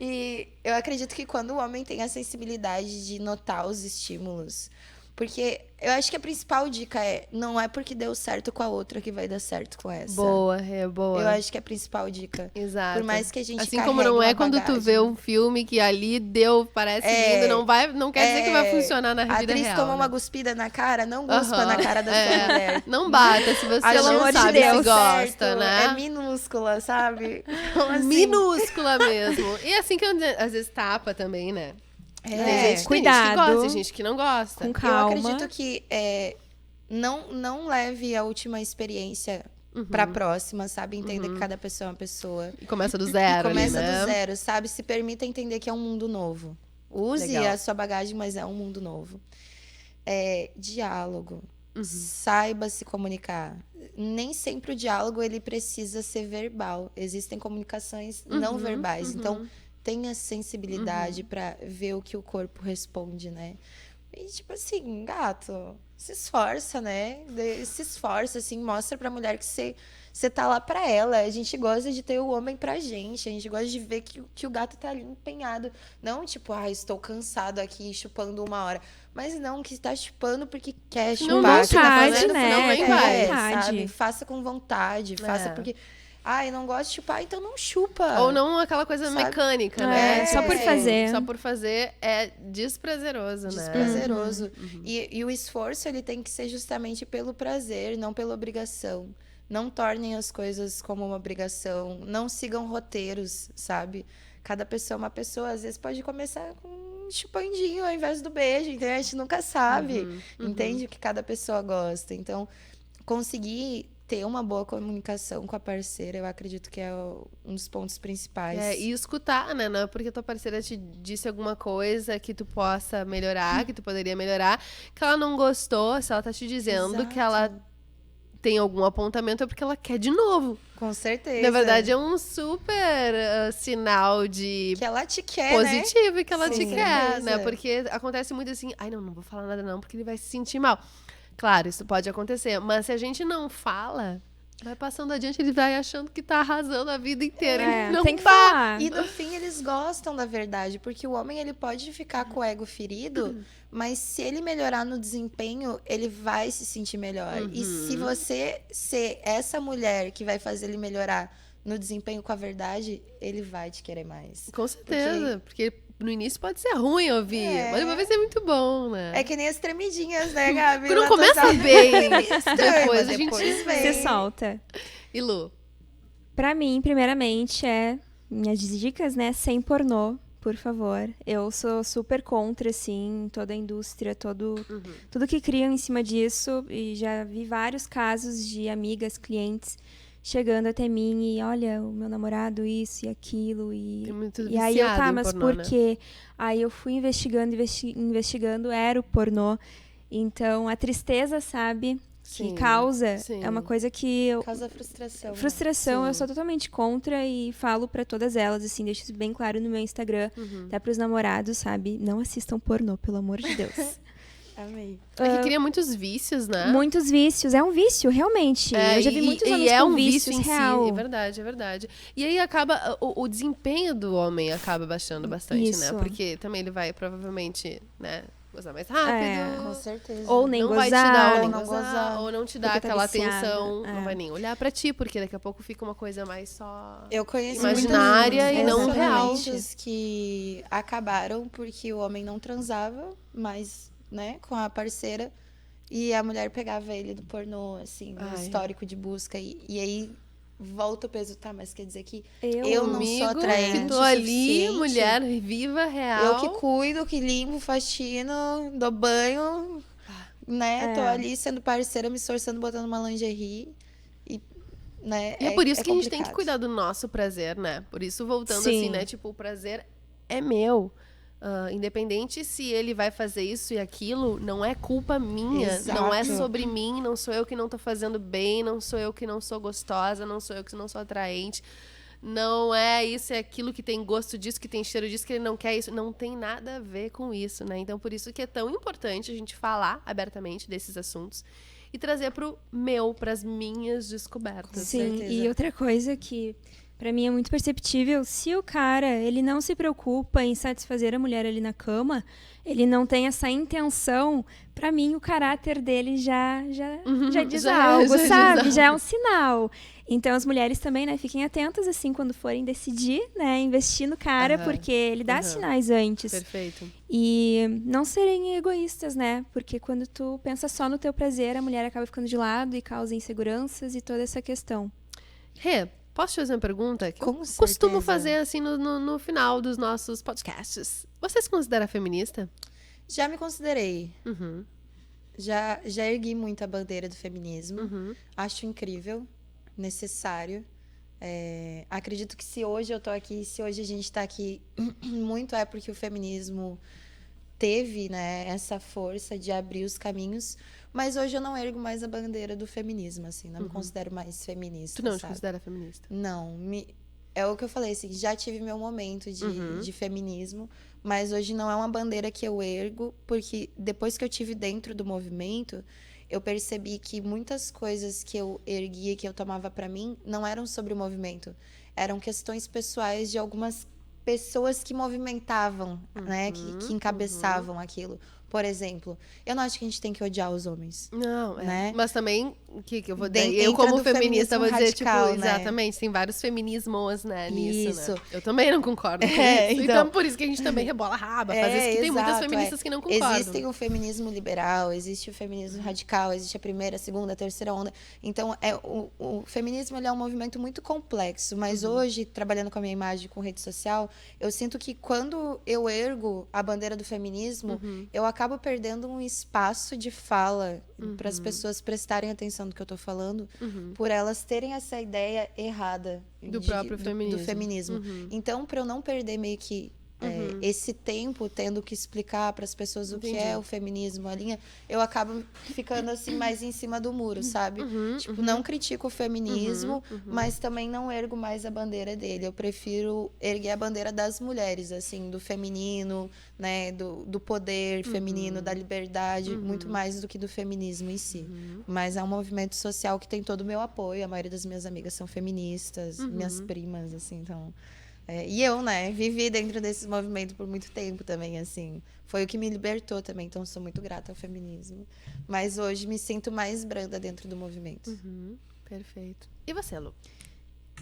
E eu acredito que quando o homem tem a sensibilidade de notar os estímulos, porque eu acho que a principal dica não é porque deu certo com a outra que vai dar certo com essa. Boa, boa. Eu acho que é a principal dica. Exato. Por mais que a gente assim como não carregue é uma quando tu bagagem. vê um filme que ali parece lindo, não quer dizer que vai funcionar na A vida atriz real. tomou uma né? cuspida na cara, não cuspa Aham. na cara da sua mulher. Não bata se você A não chance sabe de se dar gosta, certo né? É minúscula, sabe? Então, assim, Minúscula mesmo. E assim que às vezes tapa também, né? Tem gente que cuidado. gosta, tem gente que não gosta. Com eu calma. acredito que não leve a última experiência pra próxima, sabe? Entenda que cada pessoa é uma pessoa. E começa do zero Começa ali, né? do zero, sabe? Se permita entender que é um mundo novo. Use Legal. a sua bagagem, mas é um mundo novo. Diálogo. Saiba se comunicar. Nem sempre o diálogo ele precisa ser verbal. Existem comunicações não verbais. Então, tenha sensibilidade pra ver o que o corpo responde, né? E tipo assim, gato, se esforça, né? Se esforça, assim, mostra pra mulher que você tá lá pra ela. A gente gosta de ter o homem pra gente. A gente gosta de ver que o gato tá ali empenhado. Não tipo, estou cansado aqui chupando 1 hora. Mas não, que tá chupando porque quer Não, chupar. vontade, que tá fazendo né? porque nem quer, vai. Vontade. sabe? Faça com vontade. Faça porque... Ai, não gosto de chupar, então não chupa. Ou não aquela coisa Sabe? mecânica, né? Só por fazer. Só por fazer é desprazeroso, né? Desprazeroso. E o esforço, ele tem que ser justamente pelo prazer, não pela obrigação. Não tornem as coisas como uma obrigação. Não sigam roteiros, sabe? Cada pessoa é uma pessoa. Às vezes pode começar com um chupandinho ao invés do beijo, entende? A gente nunca sabe. Entende o que cada pessoa gosta. Então, conseguir ter uma boa comunicação com a parceira, eu acredito que é um dos pontos principais. E escutar, né? Não é porque tua parceira te disse alguma coisa que tu possa melhorar, que tu poderia melhorar, que ela não gostou, se ela tá te dizendo Exato. que ela tem algum apontamento, é porque ela quer de novo. Com certeza. Na verdade, é um super sinal de que ela te quer, positivo e que ela Sim, te quer, certeza. né? Porque acontece muito assim, ai, não vou falar nada não, porque ele vai se sentir mal. Claro, isso pode acontecer, mas se a gente não fala, vai passando adiante, ele vai achando que tá arrasando a vida inteira. E não tem que tá. falar. E no fim eles gostam da verdade, porque o homem ele pode ficar com o ego ferido, mas se ele melhorar no desempenho, ele vai se sentir melhor. E se você ser essa mulher que vai fazer ele melhorar no desempenho com a verdade, ele vai te querer mais. Com certeza, porque no início pode ser ruim ouvir, mas depois vai ser muito bom, né? É que nem as tremidinhas, né, Gabi? Quando Lá começa toda- bem, Estranho, depois mas a gente depois vem. Você solta. E Lu? Pra mim, primeiramente, minhas dicas, né? Sem pornô, por favor. Eu sou super contra, assim, toda a indústria, tudo que criam em cima disso. E já vi vários casos de amigas, clientes chegando até mim e, olha, o meu namorado, isso e aquilo. Tem muito E aí eu, viciado tá, em mas pornô, por né? quê? Aí eu fui investigando, era o pornô. Então, a tristeza, sabe? Sim, Que causa sim. é uma coisa que eu, Causa frustração. né? frustração, eu Sim. sou totalmente contra e falo pra todas elas, assim, deixo isso bem claro no meu Instagram, até pros namorados, sabe? Não assistam pornô, pelo amor de Deus. Amei. É que cria muitos vícios, né? Muitos vícios, é um vício, realmente. Eu já vi muitos homens é com um vícios, vício em real. si, é verdade, é verdade. E aí acaba, o desempenho do homem acaba baixando bastante, né? Isso. Porque também ele vai provavelmente, né, gozar mais rápido. Com certeza. Ou nem não gozar. vai te dar, ou nem ou não gozar, gozar. ou não te dá Porque tá aquela viciada. atenção, É. não vai nem olhar pra ti, porque daqui a pouco fica uma coisa mais só... Eu conheci Imaginária muitos e não relacionamentos que acabaram porque o homem não transava mais, né, com a parceira e a mulher pegava ele do pornô, assim, no Ai. histórico de busca e aí volta o peso, tá, mas quer dizer que Eu não sou Comigo, atraente que tô o ali, suficiente. mulher viva, real. Eu que cuido, que limpo, faxino, dou banho, né, tô ali sendo parceira, me esforçando, botando uma lingerie e, né, E é por isso que a gente tem que complicado. cuidar do nosso prazer, né? Por isso, voltando Sim. assim, né? Tipo, o prazer é meu. Independente se ele vai fazer isso e aquilo, não é culpa minha. Exato. Não é sobre mim, não sou eu que não tô fazendo bem, não sou eu que não sou gostosa, não sou eu que não sou atraente. Não é isso, é aquilo que tem gosto disso, que tem cheiro disso, que ele não quer isso. Não tem nada a ver com isso, né? Então, por isso que é tão importante a gente falar abertamente desses assuntos e trazer pras minhas descobertas. Sim, certeza. e outra coisa que pra mim é muito perceptível, se o cara, ele não se preocupa em satisfazer a mulher ali na cama, ele não tem essa intenção, pra mim o caráter dele já diz algo, já diz sabe? algo. Já é um sinal. Então as mulheres também, né, fiquem atentas assim quando forem decidir, né, investir no cara, Aham. porque ele dá Aham. sinais antes. Perfeito. E não serem egoístas, né? Porque quando tu pensa só no teu prazer, a mulher acaba ficando de lado e causa inseguranças e toda essa questão. Rê, posso te fazer uma pergunta? Que eu Com certeza. costumo fazer assim no final dos nossos podcasts. Você se considera feminista? Já me considerei. Uhum, Já ergui muito a bandeira do feminismo. uhum, Acho incrível, necessário. Acredito que se hoje eu tô aqui, se hoje a gente tá aqui, muito é porque o feminismo teve, né, essa força de abrir os caminhos. Mas hoje eu não ergo mais a bandeira do feminismo, assim. Não me considero mais feminista, Tu não te sabe? considera feminista? Não, é o que eu falei, assim, já tive meu momento de feminismo, mas hoje não é uma bandeira que eu ergo, porque depois que eu tive dentro do movimento, eu percebi que muitas coisas que eu erguia, que eu tomava pra mim, não eram sobre o movimento, eram questões pessoais de algumas pessoas que movimentavam, né, que encabeçavam aquilo. Por exemplo, eu não acho que a gente tem que odiar os homens. Não, é. Né? Mas também, o que eu vou Dentro dizer? Eu, como do feminista, vou feminismo dizer, radical, tipo, né? exatamente, tem vários feminismos, né, nisso, Isso. né? Eu também não concordo com É, isso. então. Então, por isso que a gente também rebola a raba. Faz isso que tem muitas exato, feministas que não concordam. Existem o feminismo liberal, existe o feminismo radical, existe a primeira, a segunda, a terceira onda. Então, o feminismo ele é um movimento muito complexo, mas hoje, trabalhando com a minha imagem, com rede social, eu sinto que quando eu ergo a bandeira do feminismo, eu acabo perdendo um espaço de fala para as pessoas prestarem atenção no que eu tô falando, por elas terem essa ideia errada Do próprio feminismo. do feminismo. Então, para eu não perder meio que esse tempo tendo que explicar para as pessoas o que Entendi. é o feminismo, a linha, eu acabo ficando assim mais em cima do muro, sabe? Tipo, não critico o feminismo, mas também não ergo mais a bandeira dele. Eu prefiro erguer a bandeira das mulheres, assim, do feminino, né, do poder feminino, da liberdade, muito mais do que do feminismo em si. Mas é um movimento social que tem todo o meu apoio. A maioria das minhas amigas são feministas, minhas primas, assim, então. E eu, né, vivi dentro desse movimento por muito tempo também, assim. Foi o que me libertou também, então sou muito grata ao feminismo. Mas hoje me sinto mais branda dentro do movimento. Perfeito. E você, Lu?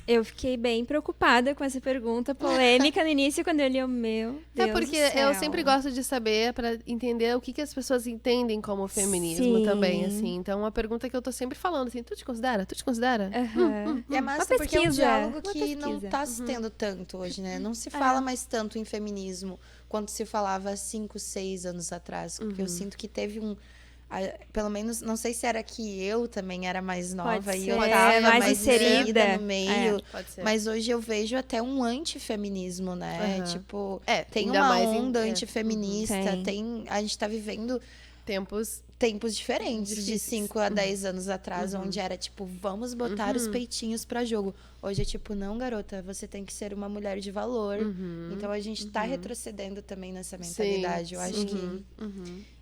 Eu fiquei bem preocupada com essa pergunta polêmica no início, quando eu li o meu Deus Porque do céu. eu sempre gosto de saber pra entender o que as pessoas entendem como feminismo Sim. também, assim. Então, uma pergunta que eu tô sempre falando, assim, tu te considera? Tu te considera? Aham. E é massa Uma porque é um pesquisa, diálogo uma que não pesquisa. tá se tendo tanto hoje, né? Não se fala mais tanto em feminismo quanto se falava há 5, 6 anos atrás. Porque eu sinto que teve pelo menos, não sei se era que eu também era mais nova Pode e eu ser, tava mais mais inserida inserida. no meio. Pode ser. Mas hoje eu vejo até um antifeminismo, né? Aham. Tipo, É, tem ainda uma mais onda em- antifeminista, Tem. a gente tá vivendo Tempos diferentes de Difíceis. 5 a 10 anos atrás, onde era tipo, vamos botar os peitinhos pra jogo. Hoje é tipo, não, garota, você tem que ser uma mulher de valor. Então a gente tá retrocedendo também nessa mentalidade. Eu acho que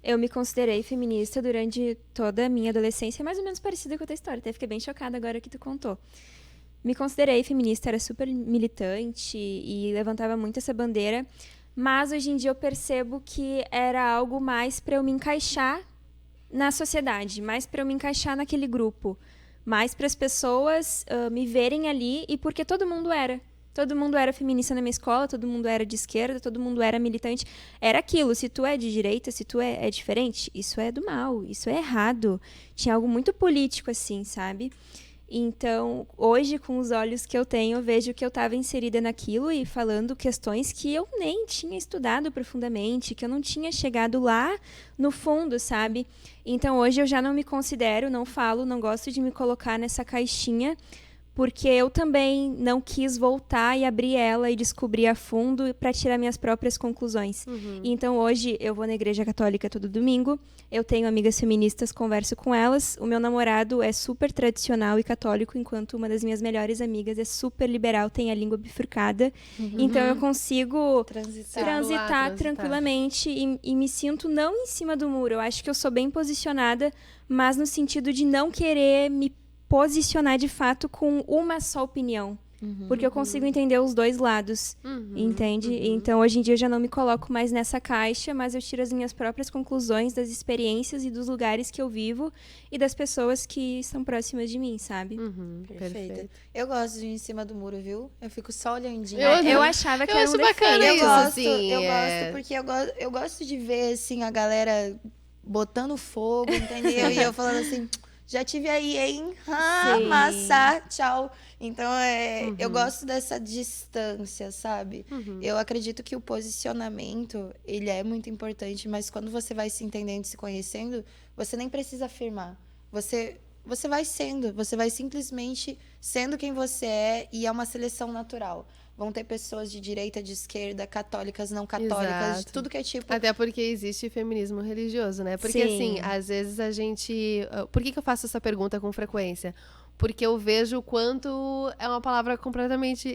Eu me considerei feminista durante toda a minha adolescência, mais ou menos parecida com a tua história. Até fiquei bem chocada agora que tu contou. Me considerei feminista, era super militante e levantava muito essa bandeira. Mas hoje em dia eu percebo que era algo mais para eu me encaixar na sociedade, mais para eu me encaixar naquele grupo, mais para as pessoas me verem ali e porque todo mundo era. Todo mundo era feminista na minha escola, todo mundo era de esquerda, todo mundo era militante. Era aquilo, se tu é de direita, se tu é diferente, isso é do mal, isso é errado. Tinha algo muito político assim, sabe? Então, hoje, com os olhos que eu tenho, eu vejo que eu estava inserida naquilo e falando questões que eu nem tinha estudado profundamente, que eu não tinha chegado lá no fundo, sabe? Então, hoje eu já não me considero, não falo, não gosto de me colocar nessa caixinha, porque eu também não quis voltar e abrir ela e descobrir a fundo para tirar minhas próprias conclusões. Então hoje eu vou na igreja católica todo domingo, eu tenho amigas feministas, converso com elas, o meu namorado é super tradicional e católico, enquanto uma das minhas melhores amigas é super liberal, tem a língua bifurcada. Então eu consigo transitar tranquilamente e me sinto não em cima do muro. Eu acho que eu sou bem posicionada, mas no sentido de não querer me posicionar de fato com uma só opinião. Porque eu consigo entender os dois lados, entende? Então, hoje em dia, eu já não me coloco mais nessa caixa, mas eu tiro as minhas próprias conclusões das experiências e dos lugares que eu vivo e das pessoas que estão próximas de mim, sabe? Perfeito. Eu gosto de ir em cima do muro, viu? Eu fico só olhandinho. Eu achava que era um bacana defeito. isso, assim, Eu gosto porque eu gosto de ver, assim, a galera botando fogo, entendeu? E eu falando assim... Já tive aí, hein? Massa, tchau. Então, eu gosto dessa distância, sabe? Eu acredito que o posicionamento, ele é muito importante, mas quando você vai se entendendo, se conhecendo, você nem precisa afirmar. Você vai sendo, você vai simplesmente sendo quem você é e é uma seleção natural. Vão ter pessoas de direita, de esquerda, católicas, não católicas, de tudo que é tipo... Até porque existe feminismo religioso, né? Porque, assim, às vezes a gente... Por que eu faço essa pergunta com frequência? Porque eu vejo o quanto é uma palavra completamente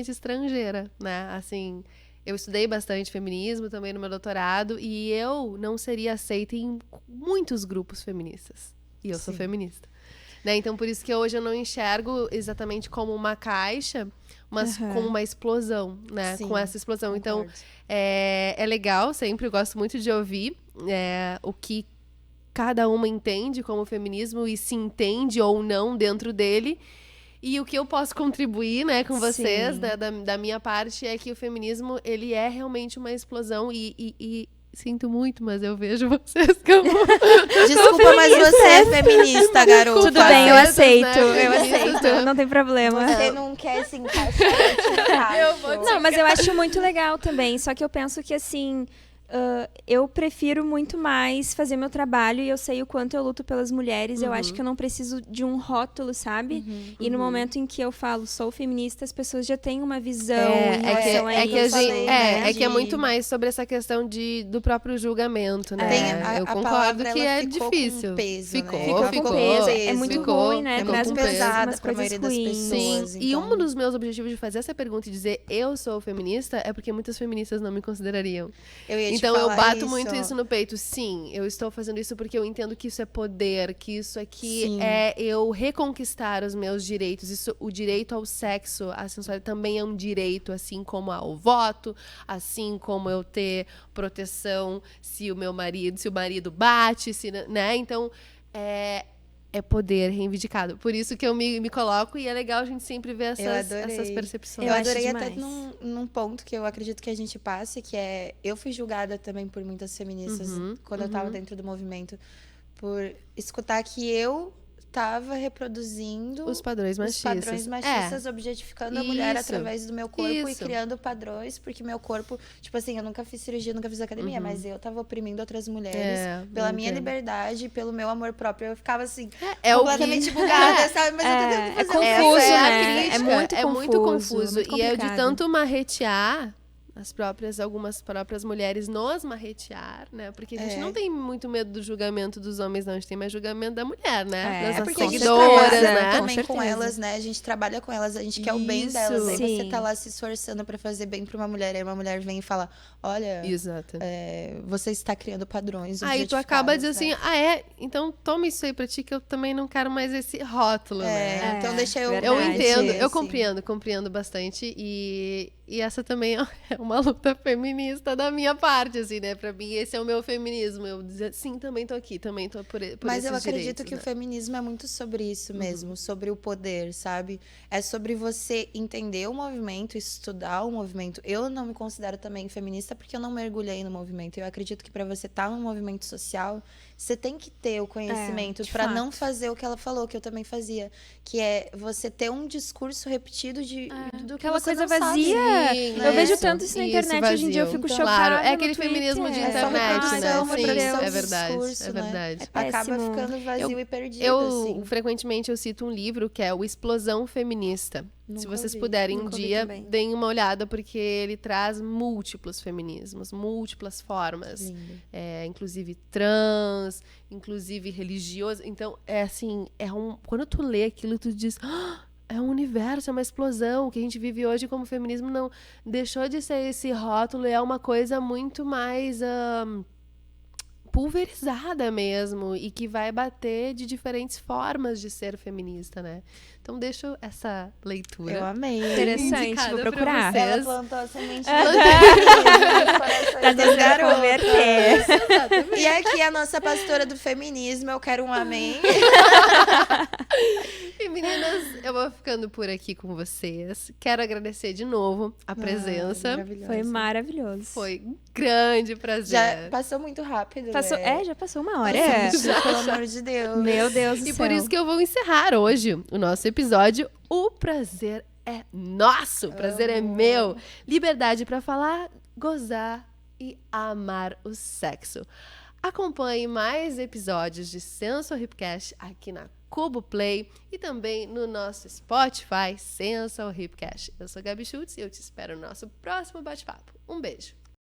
estrangeira, né? Assim, eu estudei bastante feminismo também no meu doutorado e eu não seria aceita em muitos grupos feministas. E eu sou feminista. Né? Então, por isso que hoje eu não enxergo exatamente como uma caixa, mas como uma explosão, né? Sim, com essa explosão. concordo. Então, é legal, sempre eu gosto muito de ouvir o que cada uma entende como feminismo e se entende ou não dentro dele. E o que eu posso contribuir, né, com vocês, né, da minha parte, é que o feminismo, ele é realmente uma explosão e sinto muito, mas eu vejo vocês como... Desculpa, mas você é feminista, garota. Tudo bem, eu aceito, né? eu aceito, não tem problema. Você não quer se encaixar, eu te encaixo. Não, mas eu acho muito legal também, só que eu penso que, assim, eu prefiro muito mais fazer meu trabalho e eu sei o quanto eu luto pelas mulheres, eu acho que eu não preciso de um rótulo, sabe? E no momento em que eu falo, sou feminista, as pessoas já têm uma visão em relação a isso. Que é muito mais sobre essa questão do próprio julgamento, né? Eu concordo palavra, que ela é ficou difícil. Com peso, Ficou com peso. É muito ficou, ruim, né? É Traz muito umas pesada pra coisas maioria das ruins. pessoas. Sim, Então... e um dos meus objetivos de fazer essa pergunta e dizer eu sou feminista é porque muitas feministas não me considerariam. Então eu bato muito isso no peito. Sim, eu estou fazendo isso porque eu entendo que isso é poder, que isso aqui é eu reconquistar os meus direitos. Isso, o direito ao sexo, à sensualidade também é um direito, assim como ao voto, assim como eu ter proteção se o marido bate, né? Então, é poder reivindicado. Por isso que eu me coloco e é legal a gente sempre ver essas percepções. Eu adorei até num ponto que eu acredito que a gente passe, que é... Eu fui julgada também por muitas feministas quando eu tava dentro do movimento, por escutar que eu tava reproduzindo os padrões machistas, objetificando a mulher através do meu corpo e criando padrões, porque meu corpo, tipo assim, eu nunca fiz cirurgia, nunca fiz academia, mas eu tava oprimindo outras mulheres pela minha liberdade, pelo meu amor próprio. Eu ficava assim, completamente bugada, sabe? Mas eu tô tentando fazer confuso, né? É muito confuso. Muito e é de tanto marretear algumas próprias mulheres nos marretear, né? Porque a gente não tem muito medo do julgamento dos homens, não. A gente tem mais julgamento da mulher, né? Das porque seguidoras, né? Também com elas, né? A gente trabalha com elas, a gente quer o bem delas. Aí você tá lá se esforçando pra fazer bem pra uma mulher, aí uma mulher vem e fala, olha, você está criando padrões. Aí tu acaba dizendo assim, então toma isso aí pra ti, que eu também não quero mais esse rótulo, né? Então deixa eu... Eu entendo, eu assim. compreendo bastante e essa também é uma luta feminista da minha parte, assim, né? Pra mim, esse é o meu feminismo. Eu dizer, sim, também tô aqui, também tô por Mas eu acredito direitos, que né? o feminismo é muito sobre isso mesmo, sobre o poder, sabe? É sobre você entender o movimento, estudar o movimento. Eu não me considero também feminista porque eu não mergulhei no movimento. Eu acredito que pra você estar num movimento social, você tem que ter o conhecimento pra não fazer o que ela falou, que eu também fazia, que é você ter um discurso repetido do que aquela você coisa não vazia, sabe. Sim, Eu vejo isso, tanto isso na isso, internet hoje em dia, eu vazio. fico Claro, chocada. é aquele no Twitter. feminismo de É só internet, reprodução, né? Sim, reprodução é do verdade, discurso, é né? verdade. Acaba péssimo. ficando vazio e perdido, Eu, assim. frequentemente, eu cito um livro que é o Explosão Feminista. Se Nunca vocês vi, puderem um nunca ouvi dia, também. deem uma olhada, porque ele traz múltiplos feminismos, múltiplas formas. Lindo. Inclusive trans, inclusive religioso. Então, é assim, quando tu lê aquilo, tu diz... "Ah, é um universo, é uma explosão. O que a gente vive hoje como feminismo não deixou de ser esse rótulo, é uma coisa muito mais pulverizada mesmo e que vai bater de diferentes formas de ser feminista, né? Então deixo essa leitura. Eu amei. Interessante, indicada vou pra procurar. vocês. Ela plantou a semente Tá tentando converter. E aqui a nossa pastora do feminismo, eu quero um amém. E meninas, eu vou ficando por aqui com vocês. Quero agradecer de novo a presença. Foi maravilhoso. Foi um grande prazer. Já passou muito rápido, Passou, né? já passou uma hora. Pelo amor de Deus. Meu Deus do céu. E por isso que eu vou encerrar hoje o nosso episódio. O prazer é nosso, o prazer é meu. Liberdade para falar, gozar e amar o sexo. Acompanhe mais episódios de Sensual Hipcast aqui na Cubo Play e também no nosso Spotify, Sensual Hipcast. Eu sou Gabi Schultz e eu te espero no nosso próximo bate-papo. Um beijo.